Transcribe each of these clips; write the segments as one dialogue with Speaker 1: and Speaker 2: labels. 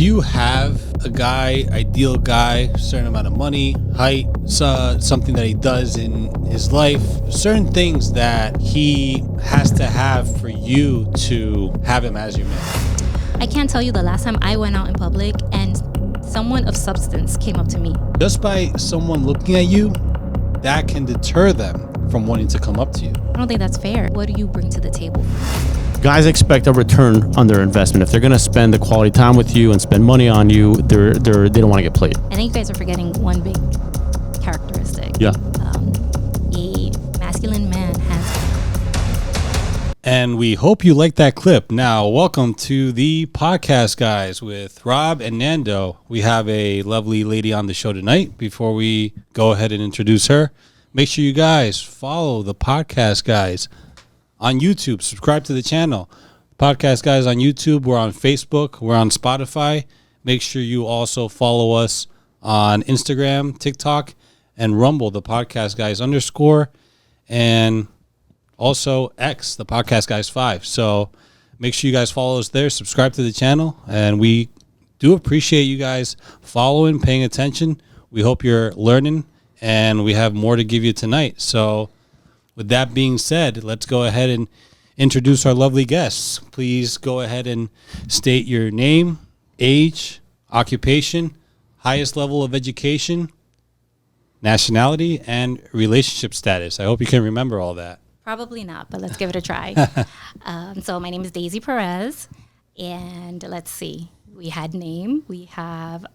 Speaker 1: Do you have a guy, ideal guy, certain amount of money, height, something that he does in his life, certain things that he has to have for you to have him as your man?
Speaker 2: I can't tell you the last time I went out in public and someone of substance came up to me.
Speaker 1: Just by someone looking at you, that can deter them from wanting to come up to you.
Speaker 2: I don't think that's fair. What do you bring to the table?
Speaker 3: Guys expect a return on their investment. If they're going to spend the quality time with you and spend money on you, they don't want to get played.
Speaker 2: I think you guys are forgetting one big characteristic.
Speaker 3: Yeah.
Speaker 2: A masculine man has.
Speaker 1: And we hope you like that clip. Now, welcome to the podcast, guys, with Rob and Nando. We have a lovely lady on the show tonight. Before we go ahead and introduce her, make sure you guys follow the podcast, guys, on YouTube. Subscribe to the channel. Podcast Guys on YouTube. We're on Facebook. We're on Spotify. Make sure you also follow us on Instagram, TikTok, and Rumble, the Podcast Guys _ and also X, the Podcast Guys 5. So make sure you guys follow us there. Subscribe to the channel. And we do appreciate you guys following, paying attention. We hope you're learning, and we have more to give you tonight. So with that being said, let's go ahead and introduce our lovely guests. Please go ahead and state your name, age, occupation, highest level of education, nationality, and relationship status. I hope you can remember all that.
Speaker 2: Probably not, but let's give it a try. So my name is Daisy Perez, and let's see. We had name. We have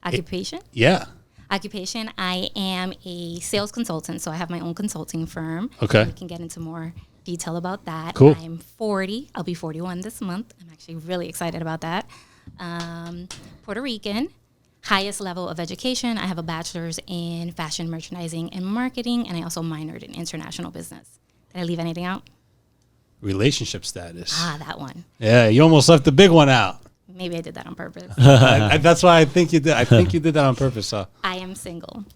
Speaker 2: occupation.
Speaker 1: Yeah.
Speaker 2: Occupation, I am a sales consultant, so I have my own consulting firm.
Speaker 1: Okay.
Speaker 2: We can get into more detail about that.
Speaker 1: Cool.
Speaker 2: I'm 40. I'll be 41 this month. I'm actually really excited about that. Puerto Rican, highest level of education. I have a bachelor's in fashion merchandising and marketing, and I also minored in international business. Did I leave anything out?
Speaker 1: Relationship status.
Speaker 2: That one.
Speaker 1: Yeah, you almost left the big one out.
Speaker 2: Maybe I did that on purpose.
Speaker 1: That's why I think you did. I think you did that on purpose.
Speaker 2: I am single.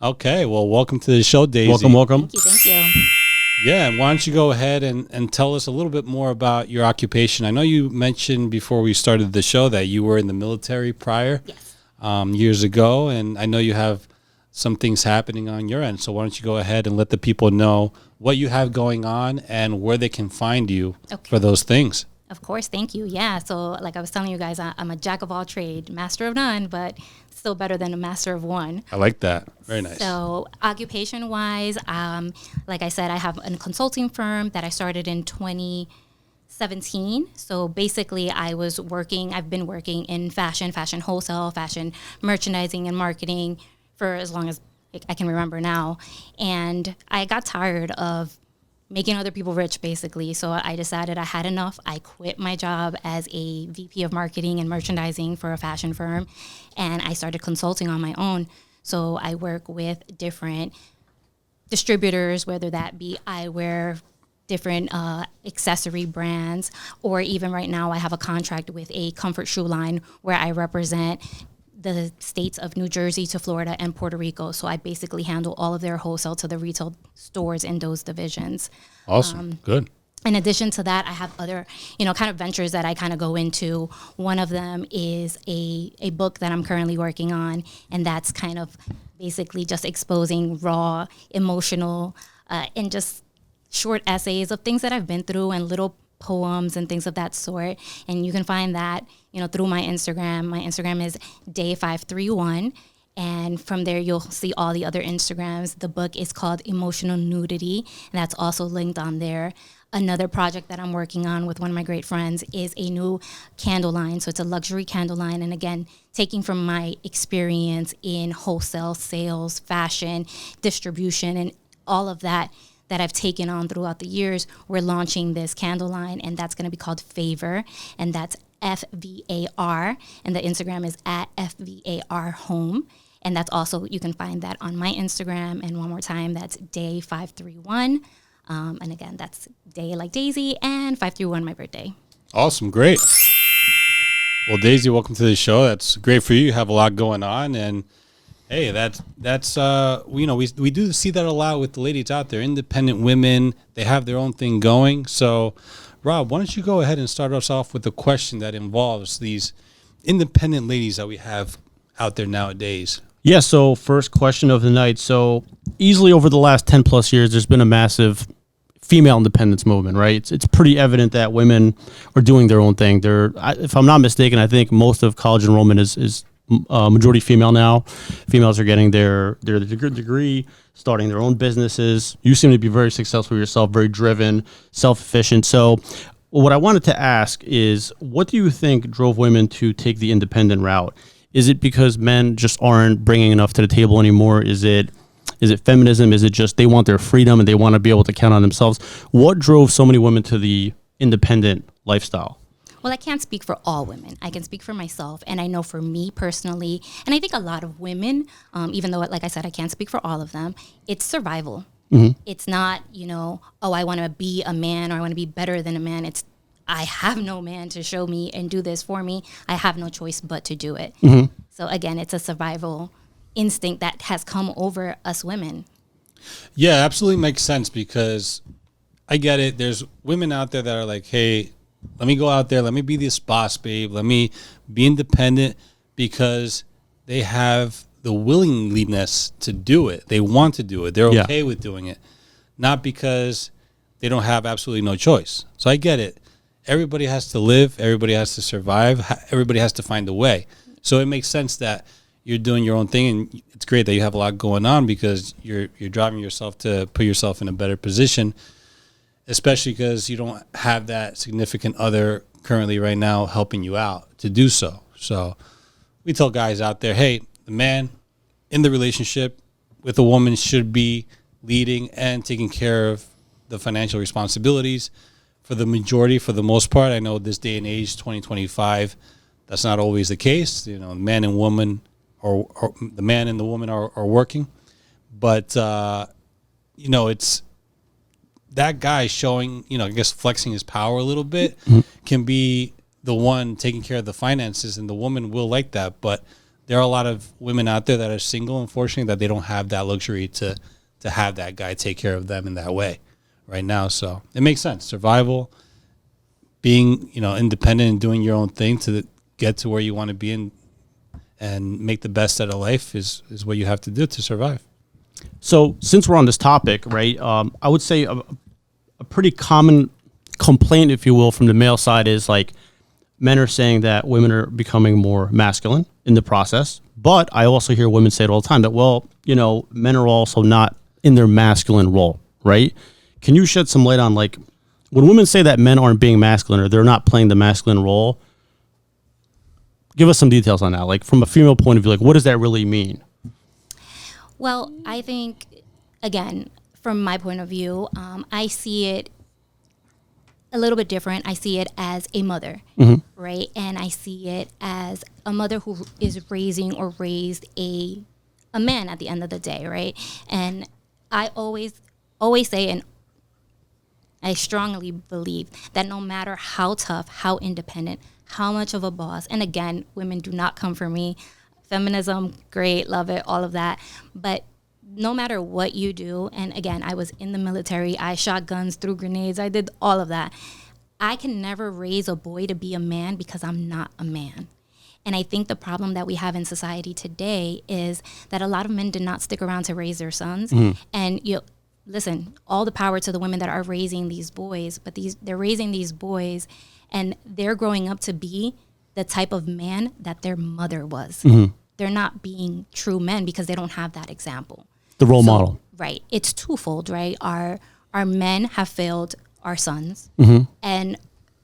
Speaker 1: Okay, well, welcome to the show, Daisy.
Speaker 3: Welcome.
Speaker 2: Thank you.
Speaker 1: Yeah, and why don't you go ahead and tell us a little bit more about your occupation? I know you mentioned before we started the show that you were in the military prior.
Speaker 2: Yes.
Speaker 1: Years ago, and I know you have some things happening on your end. So why don't you go ahead and let the people know what you have going on and where they can find you for those things.
Speaker 2: Of course, thank you. Yeah, so like I was telling you guys, I'm a jack of all trade, master of none, but still better than a master of one.
Speaker 1: I like that. Very nice.
Speaker 2: So occupation-wise, like I said, I have a consulting firm that I started in 2017. So basically, I've been working in fashion wholesale, fashion merchandising and marketing for as long as I can remember now. And I got tired of making other people rich, basically. So I decided I had enough. I quit my job as a VP of marketing and merchandising for a fashion firm, and I started consulting on my own. So I work with different distributors, whether that be eyewear, different accessory brands, or even right now I have a contract with a comfort shoe line where I represent the states of New Jersey to Florida and Puerto Rico. So I basically handle all of their wholesale to the retail stores in those divisions.
Speaker 1: Awesome. Good.
Speaker 2: In addition to that, I have other, kind of ventures that I kind of go into. One of them is a book that I'm currently working on, and that's kind of basically just exposing raw, emotional, and just short essays of things that I've been through and little poems and things of that sort. And you can find that, through my Instagram. My Instagram is day531. And from there, you'll see all the other Instagrams. The book is called Emotional Nudity, and that's also linked on there. Another project that I'm working on with one of my great friends is a new candle line. So it's a luxury candle line. And again, taking from my experience in wholesale, sales, fashion, distribution, and all of that I've taken on throughout the years, we're launching this candle line, and that's going to be called Favor, and that's FVAR, and the Instagram is at FVAR Home, and that's also, you can find that on my Instagram, and one more time, that's day531, and again, that's day like Daisy, and 531 my birthday.
Speaker 1: Awesome. Great. Well, Daisy, welcome to the show. That's great for you. You have a lot going on, and hey, that's we do see that a lot with the ladies out there, independent women. They have their own thing going. So, Rob, why don't you go ahead and start us off with a question that involves these independent ladies that we have out there nowadays?
Speaker 3: Yeah, so first question of the night. So easily over the last 10 plus years, there's been a massive female independence movement, right? It's pretty evident that women are doing their own thing. If I'm not mistaken, I think most of college enrollment is majority female now. Females are getting their degree, starting their own businesses. You seem to be very successful yourself, very driven, self-efficient. So what I wanted to ask is, what do you think drove women to take the independent route? Is it because men just aren't bringing enough to the table anymore? Is it feminism? Is it just they want their freedom and they want to be able to count on themselves? What drove so many women to the independent lifestyle?
Speaker 2: Well, I can't speak for all women. I can speak for myself. And I know for me personally, and I think a lot of women, even though, like I said, I can't speak for all of them, it's survival. Mm-hmm. It's not, oh, I want to be a man or I want to be better than a man. It's, I have no man to show me and do this for me. I have no choice but to do it. Mm-hmm. So again, it's a survival instinct that has come over us women.
Speaker 1: Yeah, absolutely makes sense, because I get it. There's women out there that are like, hey, let me go out there. Let me be this boss, babe. Let me be independent, because they have the willingness to do it. They want to do it. They're okay with doing it, not because they don't have absolutely no choice. So I get it. Everybody has to live. Everybody has to survive. Everybody has to find a way. So it makes sense that you're doing your own thing, and it's great that you have a lot going on, because you're driving yourself to put yourself in a better position, especially because you don't have that significant other currently right now helping you out to do so. So we tell guys out there, hey, the man in the relationship with a woman should be leading and taking care of the financial responsibilities for the majority, for the most part. I know this day and age, 2025, that's not always the case. The man and woman, or the man and the woman are working, but it's that guy showing, I guess flexing his power a little bit, can be the one taking care of the finances, and the woman will like that. But there are a lot of women out there that are single, unfortunately, that they don't have that luxury to have that guy take care of them in that way right now. So it makes sense. Survival, being, independent and doing your own thing to get to where you want to be and make the best out of life is what you have to do to survive.
Speaker 3: So since we're on this topic, right, I would say a pretty common complaint, if you will, from the male side is like men are saying that women are becoming more masculine in the process. But I also hear women say it all the time that, well, men are also not in their masculine role, right? Can you shed some light on, like, when women say that men aren't being masculine or they're not playing the masculine role, give us some details on that. Like, from a female point of view, like, what does that really mean?
Speaker 2: Well, I think, again, from my point of view, I see it a little bit different. I see it as a mother, right? And I see it as a mother who is raising or raised a man at the end of the day, right? And I always say, and I strongly believe that no matter how tough, how independent, how much of a boss, and again, women do not come for me. Feminism, great, love it, all of that. But no matter what you do, and again, I was in the military, I shot guns, threw grenades, I did all of that. I can never raise a boy to be a man because I'm not a man. And I think the problem that we have in society today is that a lot of men did not stick around to raise their sons. And listen, all the power to the women that are raising these boys, but they're raising these boys and they're growing up to be the type of man that their mother was. They're not being true men because they don't have that example.
Speaker 3: The role model.
Speaker 2: Right. It's twofold, right? Our men have failed our sons, and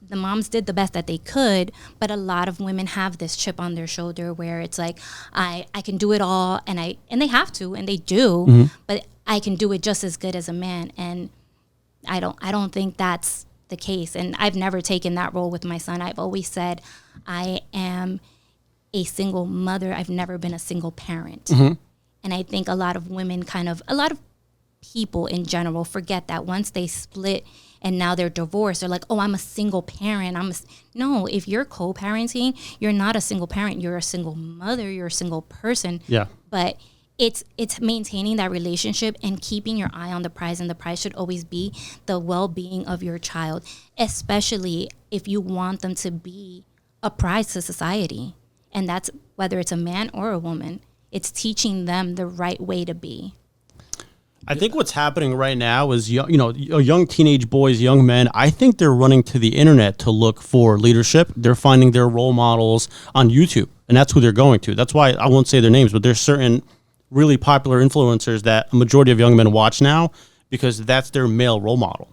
Speaker 2: the moms did the best that they could, but a lot of women have this chip on their shoulder where it's like, I can do it all, and they have to, and they do, but I can do it just as good as a man, and I don't think that's the case. And I've never taken that role with my son. I've always said I am a single mother. I've never been a single parent. And I think a lot of women a lot of people in general forget that once they split and now they're divorced, they're like, oh, I'm a single parent. No, if you're co-parenting, you're not a single parent. You're a single mother. You're a single person.
Speaker 3: Yeah.
Speaker 2: But it's maintaining that relationship and keeping your eye on the prize, and the prize should always be the well-being of your child, especially if you want them to be a prize to society. And that's whether it's a man or a woman. It's teaching them the right way to be.
Speaker 3: I think what's happening right now is, young teenage boys, young men, I think they're running to the internet to look for leadership. They're finding their role models on YouTube, and that's who they're going to. That's why I won't say their names, but there's certain really popular influencers that a majority of young men watch now because that's their male role model.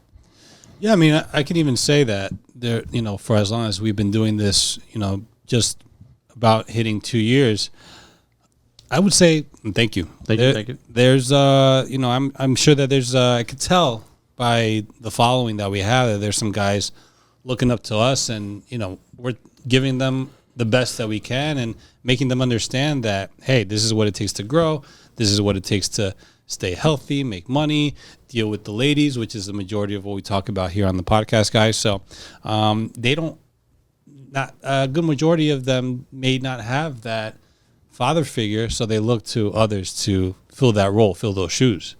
Speaker 1: Yeah, I mean, I can even say that there, for as long as we've been doing this, just about hitting 2 years, I would say thank you.
Speaker 3: Thank you.
Speaker 1: There's, I'm sure that there's, I could tell by the following that we have that there's some guys looking up to us, and we're giving them the best that we can and making them understand that, hey, this is what it takes to grow. This is what it takes to stay healthy, make money, deal with the ladies, which is the majority of what we talk about here on the podcast, guys. So not a good majority of them may not have that father figure, so they look to others to fill that role, fill those shoes.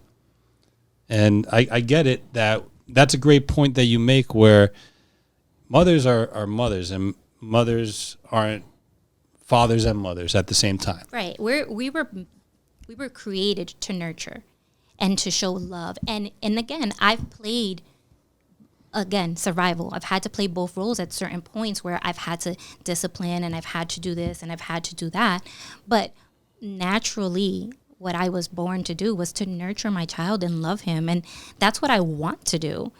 Speaker 1: And I get it, that's a great point that you make, where mothers are mothers, and mothers aren't fathers and mothers at the same time.
Speaker 2: Right. We were created to nurture and to show love. And again, I've played survival. I've had to play both roles at certain points where I've had to discipline, and I've had to do this, and I've had to do that. But naturally, what I was born to do was to nurture my child and love him. And that's what I want to do.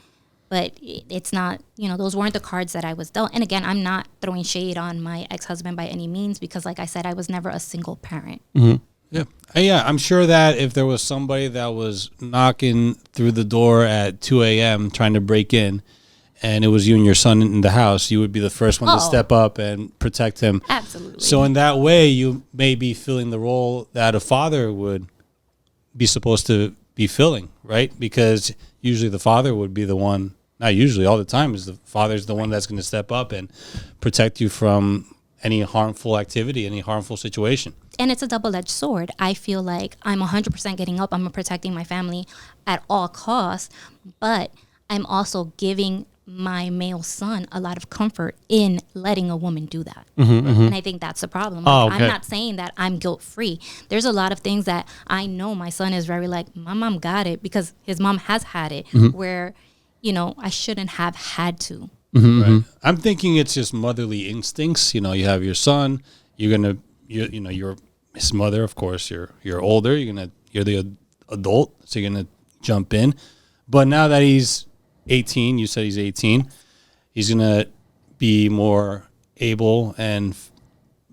Speaker 2: But it's not, those weren't the cards that I was dealt. And again, I'm not throwing shade on my ex-husband by any means, because like I said, I was never a single parent.
Speaker 3: Mm-hmm.
Speaker 1: Yeah, I'm sure that if there was somebody that was knocking through the door at 2 a.m. trying to break in, and it was you and your son in the house, you would be the first one to step up and protect him.
Speaker 2: Absolutely.
Speaker 1: So in that way, you may be filling the role that a father would be supposed to be filling, right? Because usually the father would be the one, not usually, all the time, is the father's the one that's going to step up and protect you from any harmful activity, any harmful situation.
Speaker 2: And it's a double-edged sword. I feel like I'm 100% getting up. I'm protecting my family at all costs, but I'm also giving my male son a lot of comfort in letting a woman do that. And I think that's the problem. I'm not saying that I'm guilt-free. There's a lot of things that I know my son is very like, my mom got it, because his mom has had it, where, I shouldn't have had to.
Speaker 1: Right. I'm thinking it's just motherly instincts. You have your son, you're his mother, of course, you're older, you're the adult, so you're gonna jump in. But now that he's 18, you said he's 18, he's gonna be more able and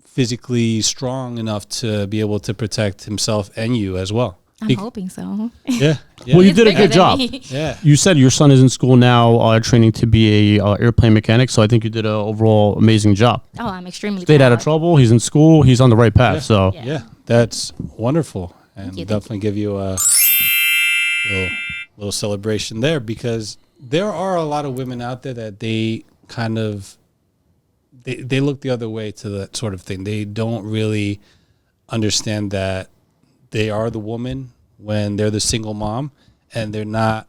Speaker 1: physically strong enough to be able to protect himself and you as well.
Speaker 2: I'm hoping so.
Speaker 1: Yeah.
Speaker 3: Well, you did a good job.
Speaker 1: Yeah.
Speaker 3: You said your son is in school now, training to be a airplane mechanic. So I think you did an overall amazing job.
Speaker 2: Oh, I'm extremely
Speaker 3: Stayed
Speaker 2: proud.
Speaker 3: out of trouble. He's in school. He's on the right path. So
Speaker 1: Yeah, that's wonderful. And
Speaker 2: you,
Speaker 1: definitely give you a little celebration there, because there are a lot of women out there that they kind of, they look the other way to that sort of thing. They don't really understand that they are the woman when they're the single mom, and they're not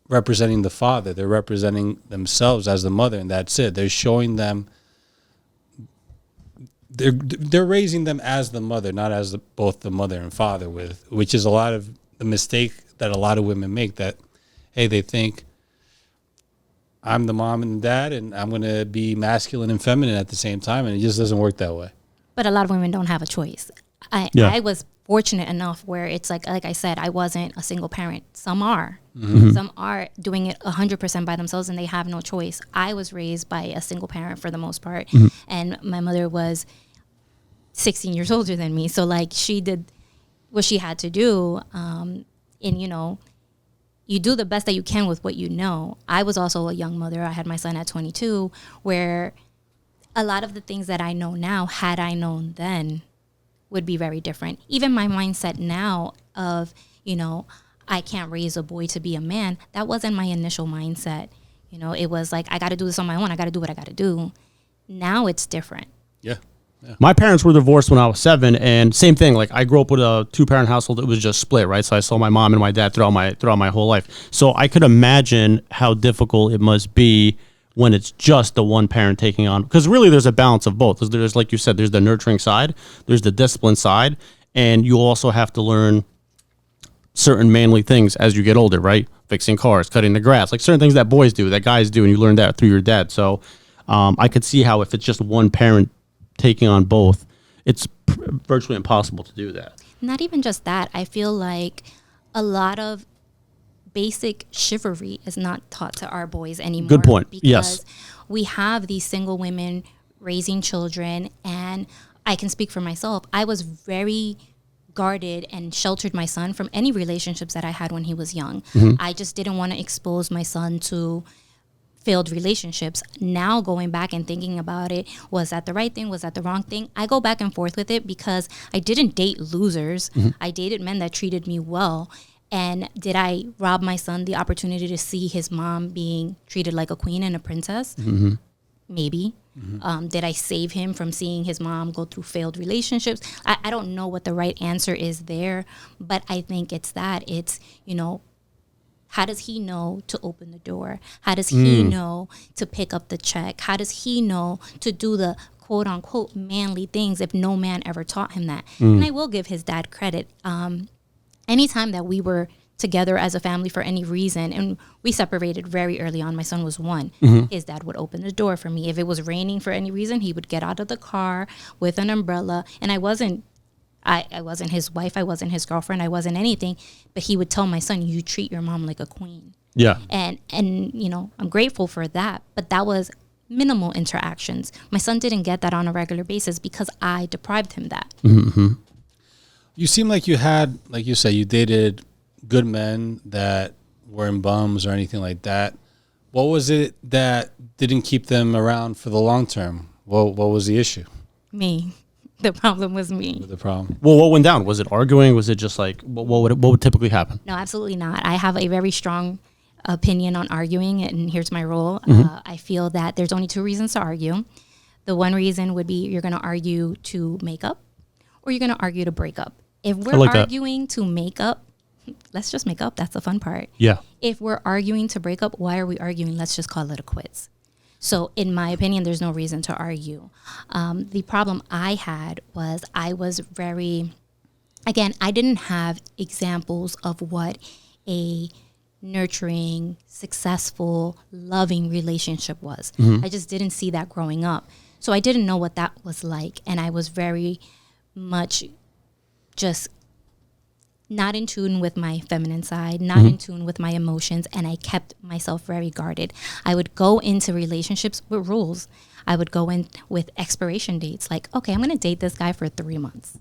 Speaker 1: representing the father. They're representing themselves as the mother, and that's it. They're showing them, they're raising them as the mother, not as both the mother and father, which is a lot of the mistake that a lot of women make, that, hey, they think I'm the mom and dad, and I'm going to be masculine and feminine at the same time, and it just doesn't work that way.
Speaker 2: But a lot of women don't have a choice. I was fortunate enough where it's like I said, I wasn't a single parent. Some are. Some are doing it 100% by themselves, and they have no choice. I was raised by a single parent for the most part, and my mother was 16 years older than me. So like, she did what she had to do, and you do the best that you can with what you know. I was also a young mother. I had my son at 22, where a lot of the things that I know now, had I known then, would be very different. Even my mindset now of, I can't raise a boy to be a man, that wasn't my initial mindset. It was like, I got to do this on my own. I got to do what I got to do. Now it's different.
Speaker 1: Yeah.
Speaker 3: My parents were divorced when I was 7, and same thing. Like, I grew up with a 2-parent household. It was just split, right? So I saw my mom and my dad throughout my whole life. So I could imagine how difficult it must be when it's just the one parent taking on, because really there's a balance of both. There's, like you said, there's the nurturing side, there's the discipline side, and you also have to learn certain manly things as you get older, right? Fixing cars, cutting the grass, like certain things that boys do, that guys do, and you learn that through your dad. So I could see how if it's just one parent taking on both, it's virtually impossible to do that.
Speaker 2: Not even just that. I feel like a lot of basic chivalry is not taught to our boys anymore.
Speaker 3: Good point.
Speaker 2: Because
Speaker 3: Yes.
Speaker 2: we have these single women raising children, and I can speak for myself. I was very guarded and sheltered my son from any relationships that I had when he was young. I just didn't want to expose my son to failed relationships. Now going back and thinking about it, was that the right thing? Was that the wrong thing? I go back and forth with it because I didn't date losers. I dated men that treated me well. And did I rob my son the opportunity to see his mom being treated like a queen and a princess? Maybe. Did I save him from seeing his mom go through failed relationships? I don't know what the right answer is there, but I think it's that. It's, how does he know to open the door? How does he know to pick up the check? How does he know to do the quote unquote manly things if no man ever taught him that? And I will give his dad credit. Anytime that we were together as a family for any reason, and we separated very early on, my son was 1, his dad would open the door for me. If it was raining for any reason, he would get out of the car with an umbrella, and I wasn't his wife, I wasn't his girlfriend, I wasn't anything, but he would tell my son, you treat your mom like a queen.
Speaker 3: Yeah.
Speaker 2: And I'm grateful for that, but that was minimal interactions. My son didn't get that on a regular basis because I deprived him that.
Speaker 1: You seem like you had, like you said, you dated good men that weren't bums or anything like that. What was it that didn't keep them around for the long term? What was the issue?
Speaker 2: Me. The problem was me.
Speaker 1: The problem.
Speaker 3: Well, what went down? Was it arguing? Was it just like, what would typically happen?
Speaker 2: No, absolutely not. I have a very strong opinion on arguing, and here's my rule. I feel that there's only 2 reasons to argue. The one reason would be you're going to argue to make up, or you're going to argue to break up. If we're arguing to make up, let's just make up. That's the fun part.
Speaker 3: Yeah.
Speaker 2: If we're arguing to break up, why are we arguing? Let's just call it a quits. So in my opinion, there's no reason to argue. The problem I had was I was I didn't have examples of what a nurturing, successful, loving relationship was. I just didn't see that growing up. So I didn't know what that was like. And I was very much just not in tune with my feminine side, not in tune with my emotions, and I kept myself very guarded. I would go into relationships with rules. I would go in with expiration dates, like, okay, I'm going to date this guy for 3 months,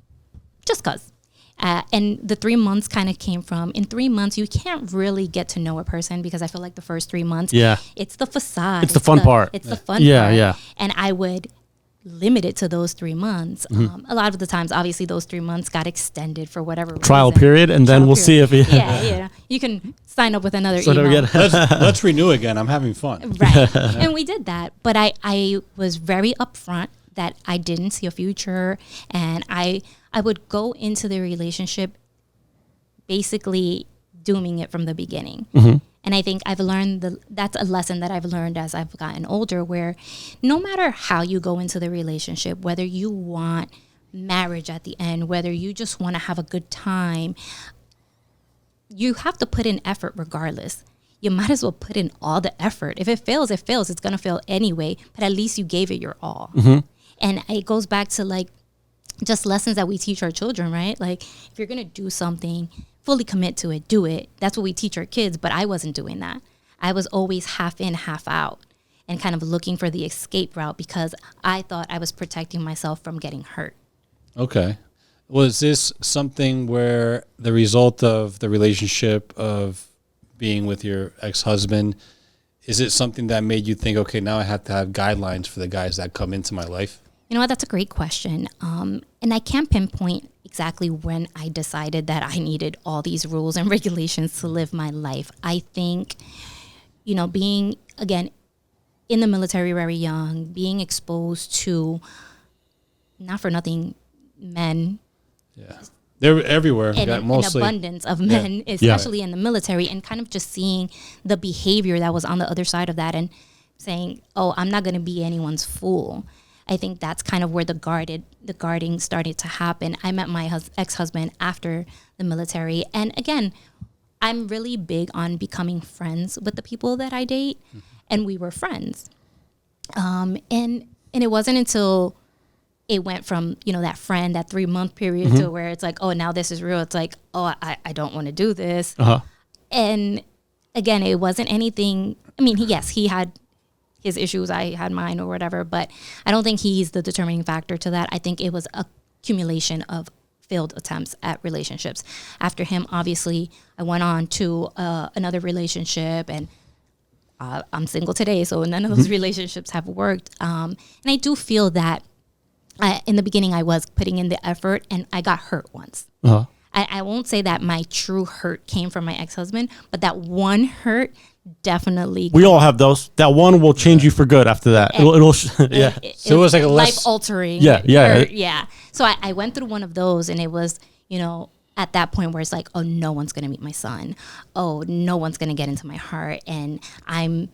Speaker 2: just because. And the 3 months kind of came from, in 3 months, you can't really get to know a person because I feel like the first 3 months, it's the facade.
Speaker 3: It's the fun part.
Speaker 2: It's the fun part.
Speaker 3: Yeah.
Speaker 2: And I would limit it to those 3 months. A lot of the times, obviously, those 3 months got extended for whatever
Speaker 3: trial
Speaker 2: reason.
Speaker 3: period, and then we'll see if
Speaker 2: you can sign up with another email.
Speaker 1: Let's renew again. I'm having fun.
Speaker 2: Right. And we did that. But I was very upfront that I didn't see a future, and I would go into the relationship basically dooming it from the beginning. And I think I've learned that's a lesson that I've learned as I've gotten older, where no matter how you go into the relationship, whether you want marriage at the end, whether you just want to have a good time, you have to put in effort regardless. You might as well put in all the effort. If it fails, it fails. It's going to fail anyway, but at least you gave it your all. And it goes back to like just lessons that we teach our children, right? Like if you're going to do something, fully commit to it, do it. That's what we teach our kids, but I wasn't doing that. I was always half in, half out, and kind of looking for the escape route because I thought I was protecting myself from getting hurt.
Speaker 1: Okay. Was this something where the result of the relationship of being with your ex-husband, is it something that made you think, okay, now I have to have guidelines for the guys that come into my life?
Speaker 2: You know what? That's a great question. And I can't pinpoint exactly when I decided that I needed all these rules and regulations to live my life. I think, being, again, in the military very young, being exposed to, not for nothing, men.
Speaker 1: Yeah. They're everywhere.
Speaker 2: And an abundance of men, especially in the military, and kind of just seeing the behavior that was on the other side of that. And saying, oh, I'm not going to be anyone's fool. I think that's kind of where the guarding started to happen. I met my ex-husband after the military. And again, I'm really big on becoming friends with the people that I date. Mm-hmm. And we were friends. And it wasn't until it went from, that friend, that 3-month period mm-hmm. to where it's like, oh, now this is real. It's like, oh, I don't want to do this. Uh-huh. And again, it wasn't anything. I mean, he had his issues, I had mine or whatever, but I don't think he's the determining factor to that. I think it was a accumulation of failed attempts at relationships. After him, obviously, I went on to another relationship, and I'm single today, so none of those relationships have worked. And I do feel that in the beginning, I was putting in the effort, and I got hurt once. Uh-huh. I won't say that my true hurt came from my ex-husband, but that one hurt definitely.
Speaker 3: We all have those. That one will change you for good after that. It'll yeah.
Speaker 2: So it was like a life-altering.
Speaker 3: Yeah.
Speaker 2: So I went through one of those, and it was, at that point where it's like, oh, no one's going to meet my son. Oh, no one's going to get into my heart. And I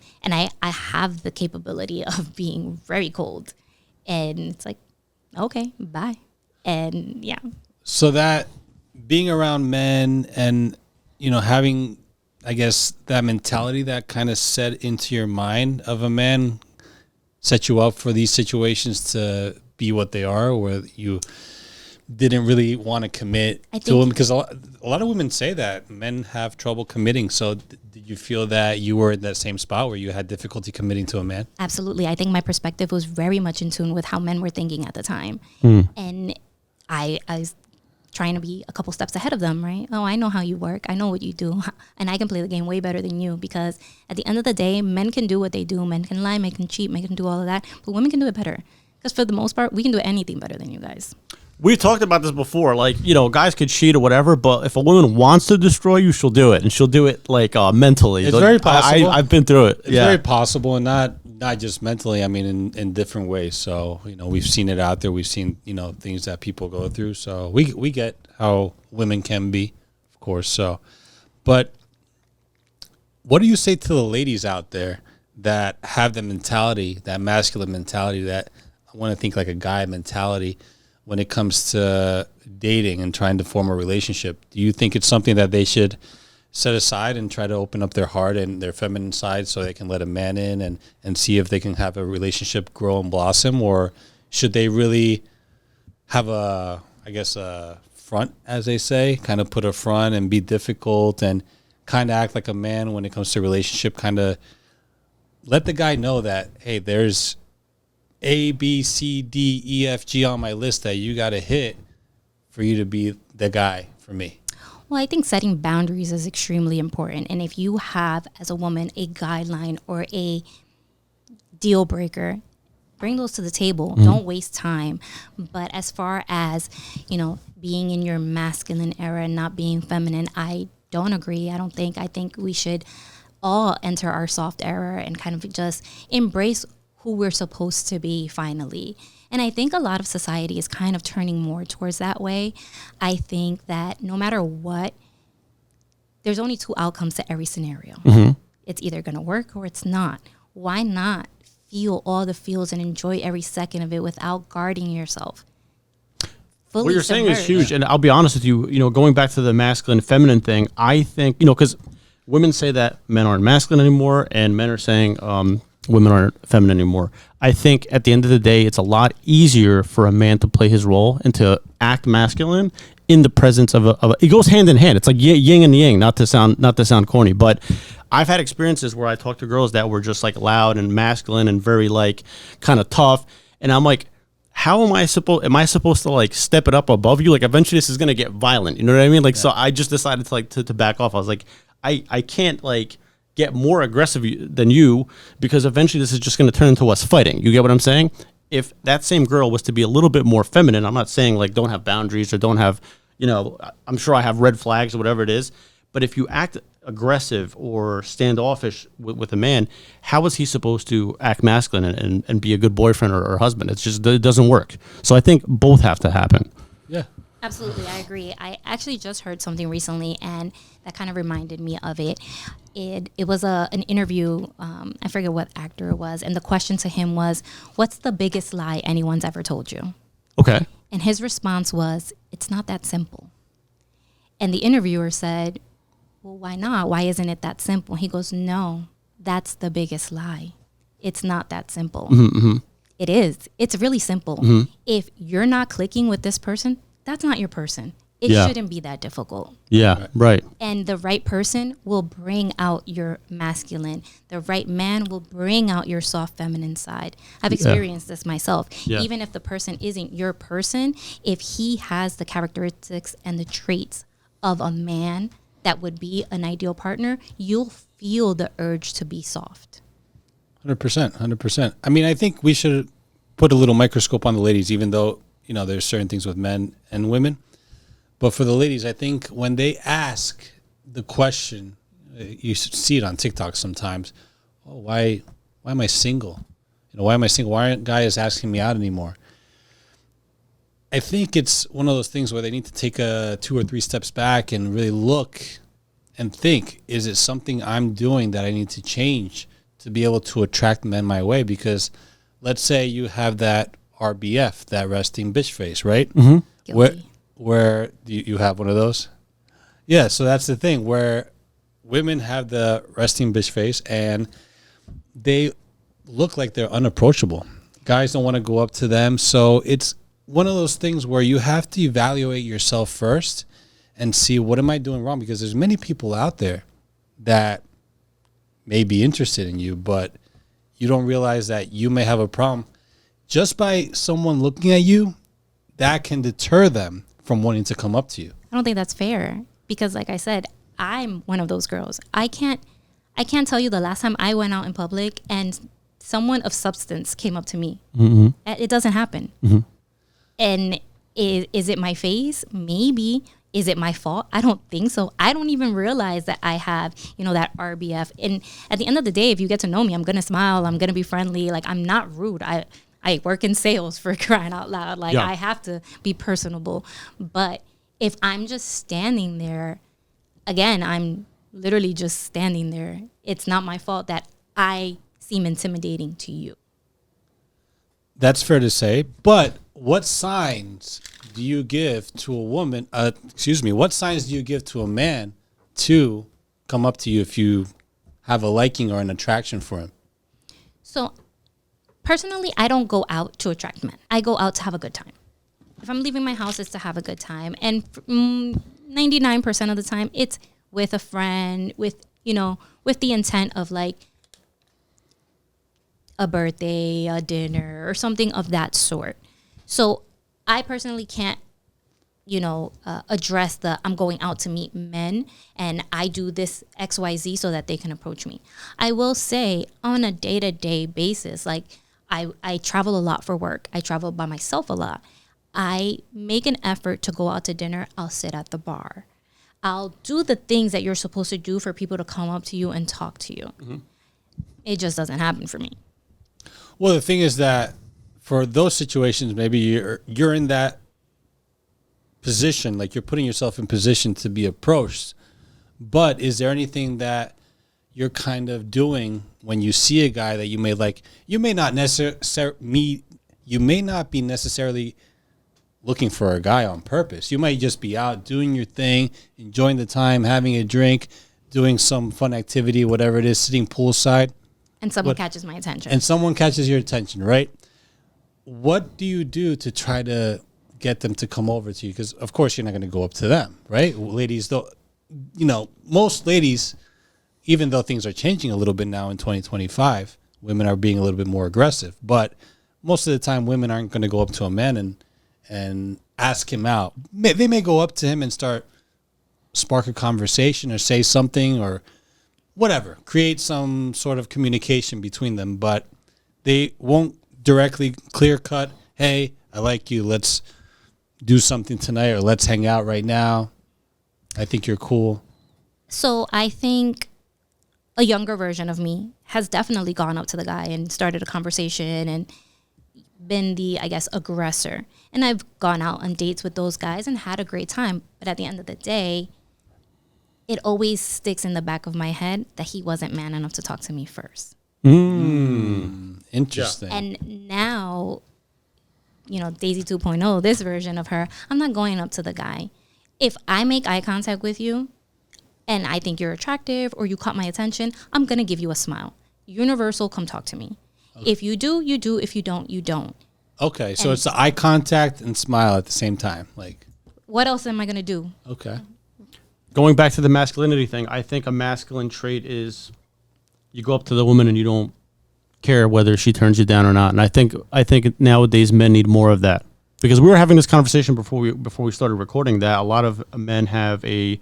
Speaker 2: have the capability of being very cold. And it's like, okay, bye. And yeah.
Speaker 1: So that being around men and, having, I guess, that mentality that kind of set into your mind of a man set you up for these situations to be what they are, where you didn't really want to commit to them, because a lot of women say that men have trouble committing. So did you feel that you were in that same spot where you had difficulty committing to a man?
Speaker 2: Absolutely. I think my perspective was very much in tune with how men were thinking at the time. And I was trying to be a couple steps ahead of them, right? Oh, I know how you work. I know what you do. And I can play the game way better than you, because at the end of the day, men can do what they do. Men can lie, men can cheat, men can do all of that. But women can do it better. Because for the most part, we can do anything better than you guys.
Speaker 3: We've talked about this before. Like, guys could cheat or whatever, but if a woman wants to destroy you, she'll do it. And she'll do it, like, mentally.
Speaker 1: It's very possible.
Speaker 3: I've been through it.
Speaker 1: It's very possible, and not just mentally. I mean, in different ways. So, we've seen it out there. We've seen, things that people go through. So we get how women can be, of course. So, but what do you say to the ladies out there that have the mentality, that masculine mentality, that I want to think like a guy mentality, when it comes to dating and trying to form a relationship? Do you think it's something that they should set aside and try to open up their heart and their feminine side so they can let a man in and see if they can have a relationship grow and blossom? Or should they really have a front, as they say, kind of put a front and be difficult and kind of act like a man when it comes to a relationship, kind of let the guy know that, hey, there's A, B, C, D, E, F, G on my list that you got to hit for you to be the guy for me?
Speaker 2: Well, I think setting boundaries is extremely important. And if you have, as a woman, a guideline or a deal breaker, bring those to the table. Mm-hmm. Don't waste time. But as far as, being in your masculine era and not being feminine, I don't agree. I think we should all enter our soft era and kind of just embrace who we're supposed to be finally. And I think a lot of society is kind of turning more towards that way. I think that no matter what, there's only 2 outcomes to every scenario. Mm-hmm. It's either going to work or it's not. Why not feel all the feels and enjoy every second of it without guarding yourself? Fully
Speaker 3: what you're saying is huge. And I'll be honest with you, going back to the masculine feminine thing, I think, because women say that men aren't masculine anymore and men are saying women aren't feminine anymore. I think at the end of the day, it's a lot easier for a man to play his role and to act masculine in the presence of it goes hand in hand. It's like yin and yang, not to sound corny, but I've had experiences where I talked to girls that were just like loud and masculine and very like kind of tough. And I'm like, how am I supposed to like step it up above you? Like eventually this is going to get violent. You know what I mean? Like, yeah. So I just decided to back off. I was like, I can't like get more aggressive than you, because eventually this is just going to turn into us fighting. You get what I'm saying? If that same girl was to be a little bit more feminine, I'm not saying like don't have boundaries or don't have, I'm sure I have red flags or whatever it is. But if you act aggressive or standoffish with a man, how is he supposed to act masculine and be a good boyfriend or husband? It doesn't work. So I think both have to happen.
Speaker 1: Yeah.
Speaker 2: Absolutely, I agree. I actually just heard something recently, and that kind of reminded me of it. it was an interview. I forget what actor it was, and the question to him was, "What's the biggest lie anyone's ever told you?"
Speaker 3: Okay.
Speaker 2: And his response was, "It's not that simple." And the interviewer said, "Well, why not? Why isn't it that simple?" He goes, "No, that's the biggest lie. It's not that simple." It is. It's really simple. If you're not clicking with this person, that's not your person. It shouldn't be that difficult.
Speaker 3: Yeah, right.
Speaker 2: And the right person will bring out your masculine. The right man will bring out your soft feminine side. I've experienced this myself.
Speaker 3: Yeah.
Speaker 2: Even if the person isn't your person, if he has the characteristics and the traits of a man that would be an ideal partner, you'll feel the urge to be soft.
Speaker 1: 100%, 100%. I mean, I think we should put a little microscope on the ladies, even though, you know, there's certain things with men and women. But for the ladies, I think when they ask the question, you see it on TikTok sometimes, oh, why am I single? You know, why am I single? Why aren't guys asking me out anymore? I think it's one of those things where they need to take 2 or 3 steps back and really look and think, is it something I'm doing that I need to change to be able to attract men my way? Because let's say you have that RBF, that resting bitch face, right?
Speaker 2: Guilty.
Speaker 1: Where you have one of those? Yeah, so that's the thing, where women have the resting bitch face and they look like they're unapproachable. Guys don't want to go up to them. So it's one of those things where you have to evaluate yourself first and see, what am I doing wrong? Because there's many people out there that may be interested in you, but you don't realize that you may have a problem. Just by someone looking at you, that can deter them from wanting to come up to you.
Speaker 2: I don't think that's fair because, like I said, I'm one of those girls. I can't tell you the last time I went out in public and someone of substance came up to me. It doesn't happen. And is it my face? Maybe. Is it my fault? I don't think so. I don't even realize that I have, you know, that RBF. And at the end of the day, if you get to know me, I'm going to smile. I'm going to be friendly. Like, I'm not rude. I work in sales, for crying out loud. Like, I have to be personable. But if I'm just standing there, again, I'm literally just standing there. It's not my fault that I seem intimidating to you.
Speaker 1: That's fair to say. But what signs do you give to a woman? What signs do you give to a man to come up to you if you have a liking or an attraction for him?
Speaker 2: So, personally, I don't go out to attract men. I go out to have a good time. If I'm leaving my house, it's to have a good time. And 99% of the time, it's with a friend, with the intent of like a birthday, a dinner, or something of that sort. So I personally can't, address I'm going out to meet men and I do this XYZ so that they can approach me. I will say on a day-to-day basis, like I travel a lot for work. I travel by myself a lot. I make an effort to go out to dinner. I'll sit at the bar. I'll do the things that you're supposed to do for people to come up to you and talk to you. It just doesn't happen for me.
Speaker 1: Well, the thing is that for those situations, maybe you're in that position, like you're putting yourself in position to be approached. But is there anything that you're kind of doing when you see a guy that you may like? You may not be necessarily looking for a guy on purpose. You might just be out doing your thing, enjoying the time, having a drink, doing some fun activity, whatever it is, sitting poolside.
Speaker 2: And someone catches my attention.
Speaker 1: And someone catches your attention, right? What do you do to try to get them to come over to you? Because, of course, you're not going to go up to them, right? Ladies, though, most ladies, even though things are changing a little bit now in 2025, women are being a little bit more aggressive. But most of the time, women aren't going to go up to a man and ask him out. They may go up to him and spark a conversation or say something or whatever, create some sort of communication between them, but they won't directly clear cut, hey, I like you, let's do something tonight, or let's hang out right now. I think you're cool.
Speaker 2: So I think a younger version of me has definitely gone up to the guy and started a conversation and been the, aggressor. And I've gone out on dates with those guys and had a great time. But at the end of the day, it always sticks in the back of my head that he wasn't man enough to talk to me first.
Speaker 1: Interesting.
Speaker 2: And now, Daisy 2.0, this version of her, I'm not going up to the guy. If I make eye contact with you and I think you're attractive or you caught my attention, I'm going to give you a smile. Universal, come talk to me. Okay. If you do, you do. If you don't, you don't.
Speaker 1: Okay, so it's the eye contact and smile at the same time. Like,
Speaker 2: what else am I going to do?
Speaker 1: Okay.
Speaker 3: Going back to the masculinity thing, I think a masculine trait is you go up to the woman and you don't care whether she turns you down or not. And I think nowadays men need more of that. Because we were having this conversation before we started recording that a lot of men have a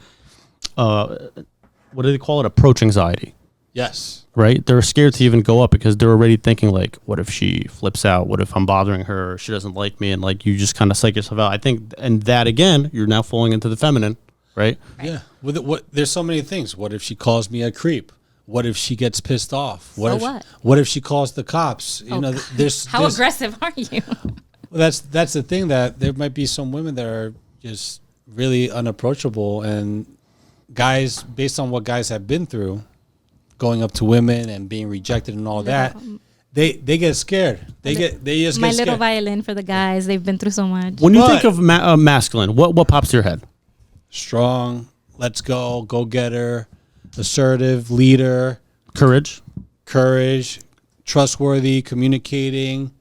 Speaker 3: what do they call it? Approach anxiety.
Speaker 1: Yes.
Speaker 3: Right? They're scared to even go up because they're already thinking like, what if she flips out? What if I'm bothering her? Or she doesn't like me? And like you just kind of psych yourself out. I think, and that again, you're now falling into the feminine, right?
Speaker 1: Yeah. There's so many things. What if she calls me a creep? What if she gets pissed off? What if she calls the cops?
Speaker 2: How aggressive are you?
Speaker 1: Well, that's the thing, that there might be some women that are just really unapproachable, and guys, based on what guys have been through, going up to women and being rejected and all that, they get scared. They just get scared.
Speaker 2: My little violin for the guys. They've been through so much.
Speaker 3: When you think of masculine, what pops to your head?
Speaker 1: Strong, let's go getter, assertive, leader, courage, trustworthy, communicating,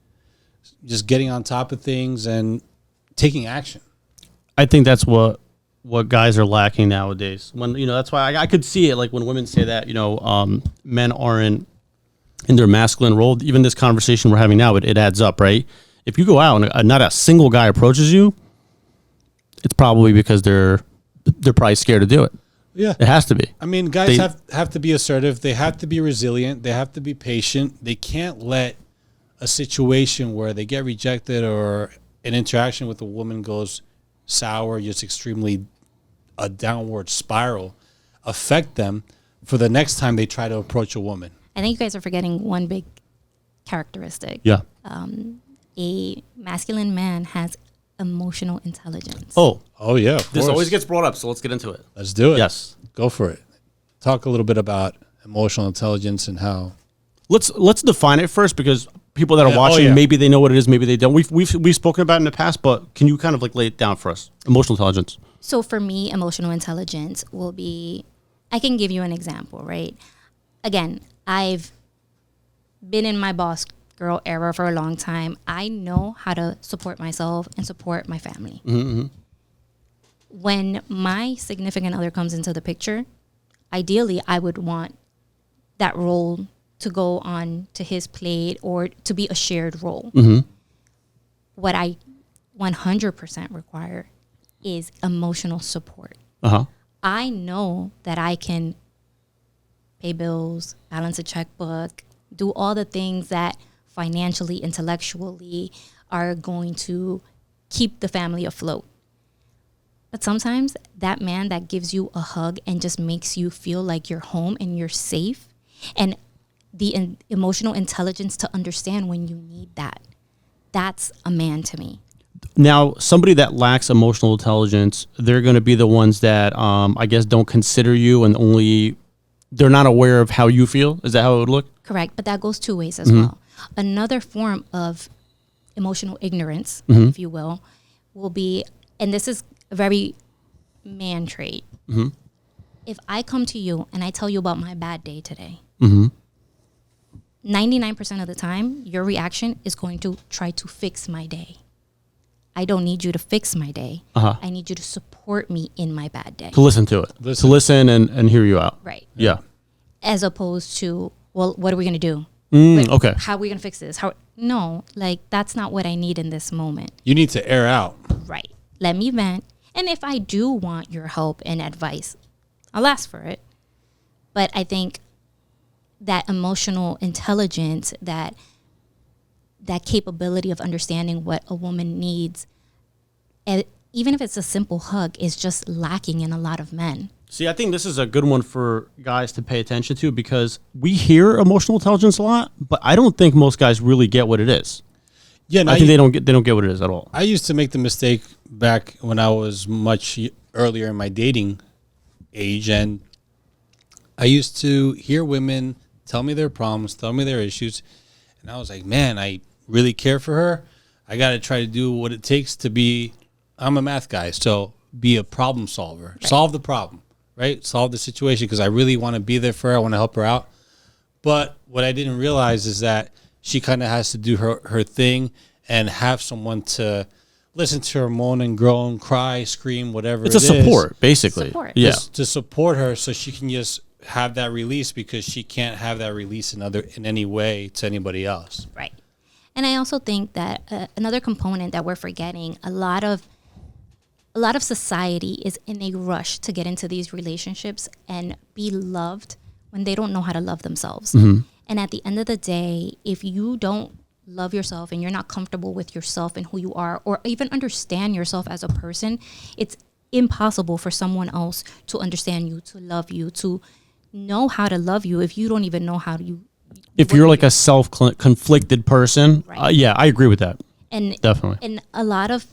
Speaker 1: just getting on top of things and taking action.
Speaker 3: I think that's what guys are lacking nowadays. When that's why I could see it. Like when women say that men aren't in their masculine role. Even this conversation we're having now, it adds up, right? If you go out and not a single guy approaches you, it's probably because they're probably scared to do it.
Speaker 1: Yeah,
Speaker 3: it has to be.
Speaker 1: I mean, guys have to be assertive. They have to be resilient. They have to be patient. They can't let a situation where they get rejected or an interaction with a woman goes sour, just extremely a downward spiral, affect them for the next time they try to approach a woman.
Speaker 2: I think you guys are forgetting one big characteristic.
Speaker 3: Yeah.
Speaker 2: A masculine man has emotional intelligence.
Speaker 3: Oh
Speaker 1: yeah.
Speaker 3: This always gets brought up, so let's get into it.
Speaker 1: Let's do it.
Speaker 3: Yes.
Speaker 1: Go for it. Talk a little bit about emotional intelligence and how.
Speaker 3: Let's define it first, because people that are watching, maybe they know what it is, maybe they don't. We've spoken about it in the past, but can you kind of like lay it down for us? Emotional intelligence.
Speaker 2: So for me, emotional intelligence will be, I can give you an example, right? Again, I've been in my boss girl era for a long time. I know how to support myself and support my family.
Speaker 3: Mm-hmm.
Speaker 2: When my significant other comes into the picture, ideally I would want that role to go on to his plate or to be a shared role.
Speaker 3: Mm-hmm.
Speaker 2: What I 100% require is emotional support.
Speaker 3: Uh-huh.
Speaker 2: I know that I can pay bills, balance a checkbook, do all the things that financially, intellectually are going to keep the family afloat. But sometimes that man that gives you a hug and just makes you feel like you're home and you're safe, and the emotional intelligence to understand when you need that, that's a man to me.
Speaker 3: Now, somebody that lacks emotional intelligence, they're going to be the ones that, I guess, don't consider you and they're not aware of how you feel. Is that how it would look?
Speaker 2: Correct, but that goes two ways as well. Another form of emotional ignorance, if you will be, and this is a very man trait. If I come to you and I tell you about my bad day today, 99% of the time, your reaction is going to try to fix my day. I don't need you to fix my day. I need you to support me in my bad day.
Speaker 3: To listen to it. To listen and hear you out.
Speaker 2: Right.
Speaker 3: Yeah.
Speaker 2: As opposed to, well, what are we going to do?
Speaker 3: Okay.
Speaker 2: How are we going to fix this? No, like that's not what I need in this moment.
Speaker 1: You need to air out.
Speaker 2: Right. Let me vent. And if I do want your help and advice, I'll ask for it. But I think that emotional intelligence, that capability of understanding what a woman needs, even if it's a simple hug, is just lacking in a lot of men.
Speaker 3: See, I think this is a good one for guys to pay attention to, because we hear emotional intelligence a lot, but I don't think most guys really get what it is.
Speaker 1: Yeah,
Speaker 3: I think they don't get what it is at all.
Speaker 1: I used to make the mistake back when I was much earlier in my dating age, and I used to hear women tell me their problems, tell me their issues, and I was like, man, I really care for her. I got to try to do what it takes to be, I'm a math guy, so be a problem solver. Right. Solve the problem, right? Solve the situation, because I really want to be there for her. I want to help her out. But what I didn't realize is that she kind of has to do her thing and have someone to listen to her moan and groan, cry, scream, whatever it is.
Speaker 3: It's a support, basically.
Speaker 1: Yeah. To support her so she can just have that release, because she can't have that release in any way to anybody else.
Speaker 2: Right. And I also think that another component that we're forgetting, a lot of society is in a rush to get into these relationships and be loved when they don't know how to love themselves. Mm-hmm. And at the end of the day, if you don't love yourself and you're not comfortable with yourself and who you are, or even understand yourself as a person, it's impossible for someone else to understand you, to love you, to know how to love you if you don't even know how to.
Speaker 3: If you're like a self-conflicted person, right. Yeah, I agree with that.
Speaker 2: And
Speaker 3: definitely.
Speaker 2: And a lot of